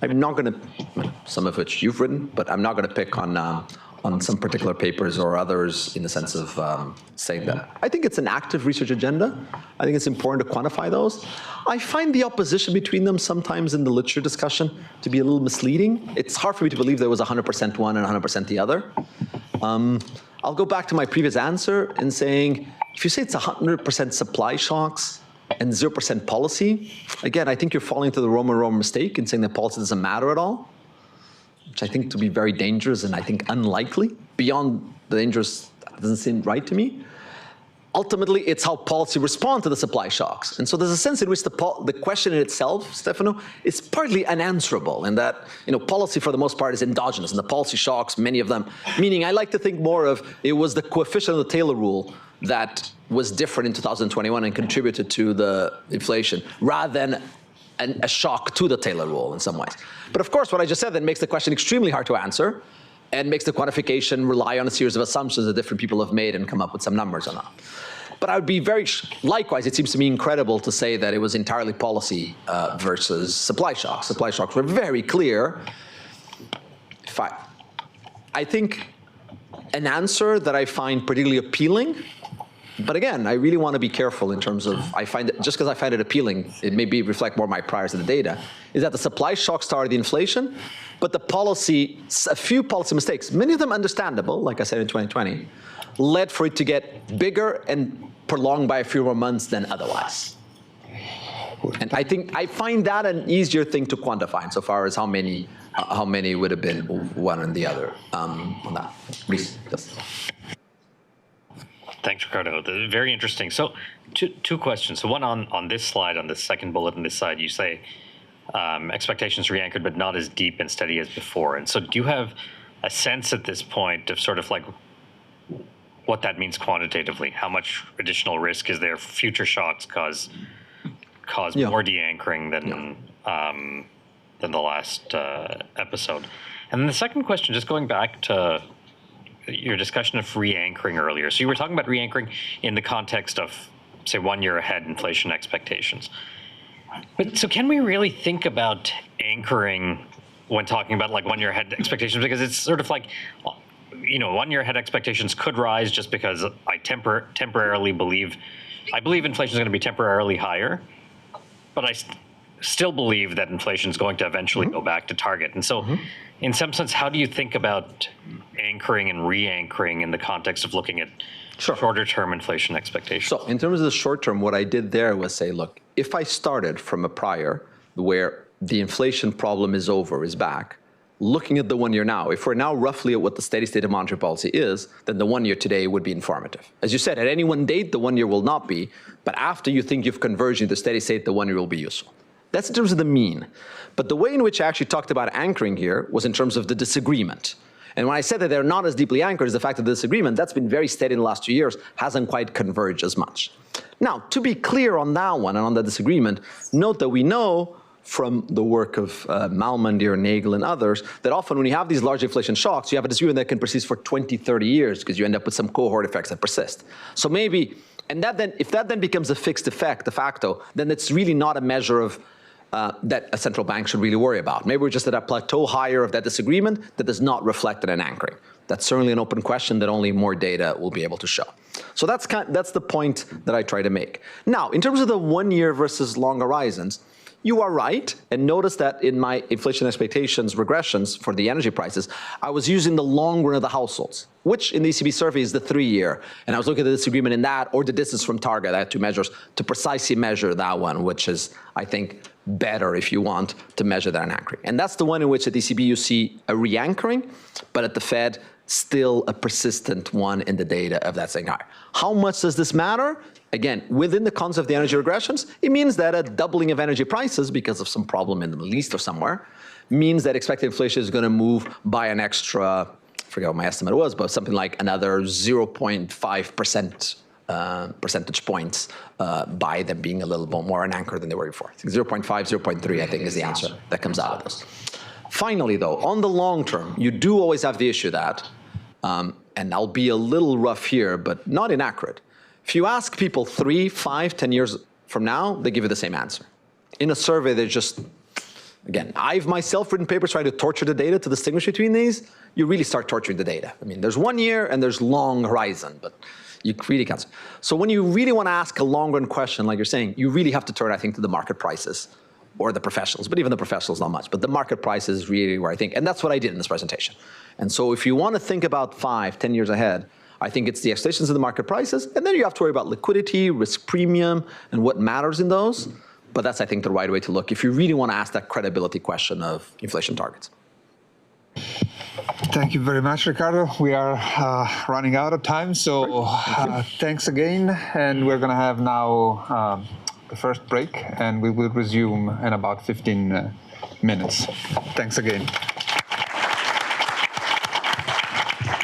I'm not going to, some of which you've written, but I'm not going to pick on some particular papers or others in the sense of saying that. I think it's an active research agenda. I think it's important to quantify those. I find the opposition between them sometimes in the literature discussion to be a little misleading. It's hard for me to believe there was 100% one and 100% the other. I'll go back to my previous answer in saying, if you say it's 100% supply shocks and 0% policy, again, I think you're falling into the Roman mistake in saying that policy doesn't matter at all, which I think to be very dangerous and I think unlikely. Beyond the dangerous, doesn't seem right to me. Ultimately, it's how policy responds to the supply shocks. And so there's a sense in which the question in itself, Stefano, is partly unanswerable in that, policy for the most part is endogenous, and the policy shocks, many of them, meaning I like to think more of it was the coefficient of the Taylor rule that was different in 2021 and contributed to the inflation, rather than a shock to the Taylor rule in some ways. But of course, what I just said then makes the question extremely hard to answer and makes the quantification rely on a series of assumptions that different people have made and come up with some numbers or not. But I would be likewise, it seems to me incredible to say that it was entirely policy versus supply shocks. Supply shocks were very clear. I think an answer that I find particularly appealing, but again, I really want to be careful in terms of, just because I find it appealing, it may reflect more my priors to the data, is that the supply shock started the inflation, but a few policy mistakes, many of them understandable, like I said in 2020, led for it to get bigger and prolonged by a few more months than otherwise. And I find that an easier thing to quantify insofar as how many would have been one and the other on that. Rhys, yes. Thanks, Ricardo. Very interesting. So two questions. So one on this slide, on the second bullet on this side, you say expectations re-anchored, but not as deep and steady as before. And so do you have a sense at this point of sort of like what that means quantitatively? How much additional risk is there? Future shocks cause more de-anchoring than the last episode. And then the second question, just going back to your discussion of re-anchoring earlier. So you were talking about re-anchoring in the context of, say, 1 year ahead inflation expectations. But so can we really think about anchoring when talking about like 1 year ahead expectations? Because it's sort of like, 1 year ahead expectations could rise just because I temporarily believe inflation is going to be temporarily higher, but I still believe that inflation is going to eventually go back to target. And so in some sense, how do you think about anchoring and re-anchoring in the context of looking at shorter term inflation expectations? So in terms of the short term, what I did there was say, look, if I started from a prior where the inflation problem is back, looking at the 1 year now, if we're now roughly at what the steady state of monetary policy is, then the 1 year today would be informative. As you said, at any one date, the 1 year will not be, but after you think you've converged into steady state, the 1 year will be useful. That's in terms of the mean. But the way in which I actually talked about anchoring here was in terms of the disagreement. And when I said that they're not as deeply anchored is the fact that the disagreement, that's been very steady in the last 2 years, hasn't quite converged as much. Now, to be clear on that one and on the disagreement, note that we know from the work of Malmandier, Nagel, and others, that often when you have these large inflation shocks, you have a disagreement that can persist for 20, 30 years because you end up with some cohort effects that persist. So maybe, and that then, if that then becomes a fixed effect de facto, then it's really not a measure of that a central bank should really worry about. Maybe we're just at a plateau higher of that disagreement that does not reflect in an anchoring. That's certainly an open question that only more data will be able to show. So that's the point that I try to make. Now, in terms of the 1 year versus long horizons, you are right, and notice that in my inflation expectations regressions for the energy prices, I was using the long run of the households, which in the ECB survey is the 3 year. And I was looking at the disagreement in that or the distance from target. I had two measures to precisely measure that one, which is, I think, better if you want to measure that anchoring. And that's the one in which at ECB you see a re-anchoring, but at the Fed, still a persistent one in the data of that saying higher. How much does this matter? Again, within the concept of the energy regressions, it means that a doubling of energy prices because of some problem in the Middle East or somewhere means that expected inflation is going to move by an extra, I forget what my estimate was, but something like another 0.5% percentage points by them being a little bit more an anchor than they were before. I think 0.5, 0.3, I think is the answer that comes out of this. Finally, though, on the long term, you do always have the issue that, and I'll be a little rough here, but not inaccurate. If you ask people 3, 5, 10 years from now, they give you the same answer. In a survey, they just, again, I've myself written papers trying to torture the data to distinguish between these. You really start torturing the data. I mean, there's 1 year and there's long horizon, but you really can't. So when you really want to ask a long run question, like you're saying, you really have to turn, I think, to the market prices or the professionals, but even the professionals, not much. But the market price is really where I think, and that's what I did in this presentation. And so if you want to think about 5, 10 years ahead, I think it's the expectations of the market prices, and then you have to worry about liquidity, risk premium, and what matters in those. But that's, I think, the right way to look if you really want to ask that credibility question of inflation targets. Thank you very much, Ricardo. We are running out of time, so thanks again. And we're going to have now the first break, and we will resume in about 15 minutes. Thanks again.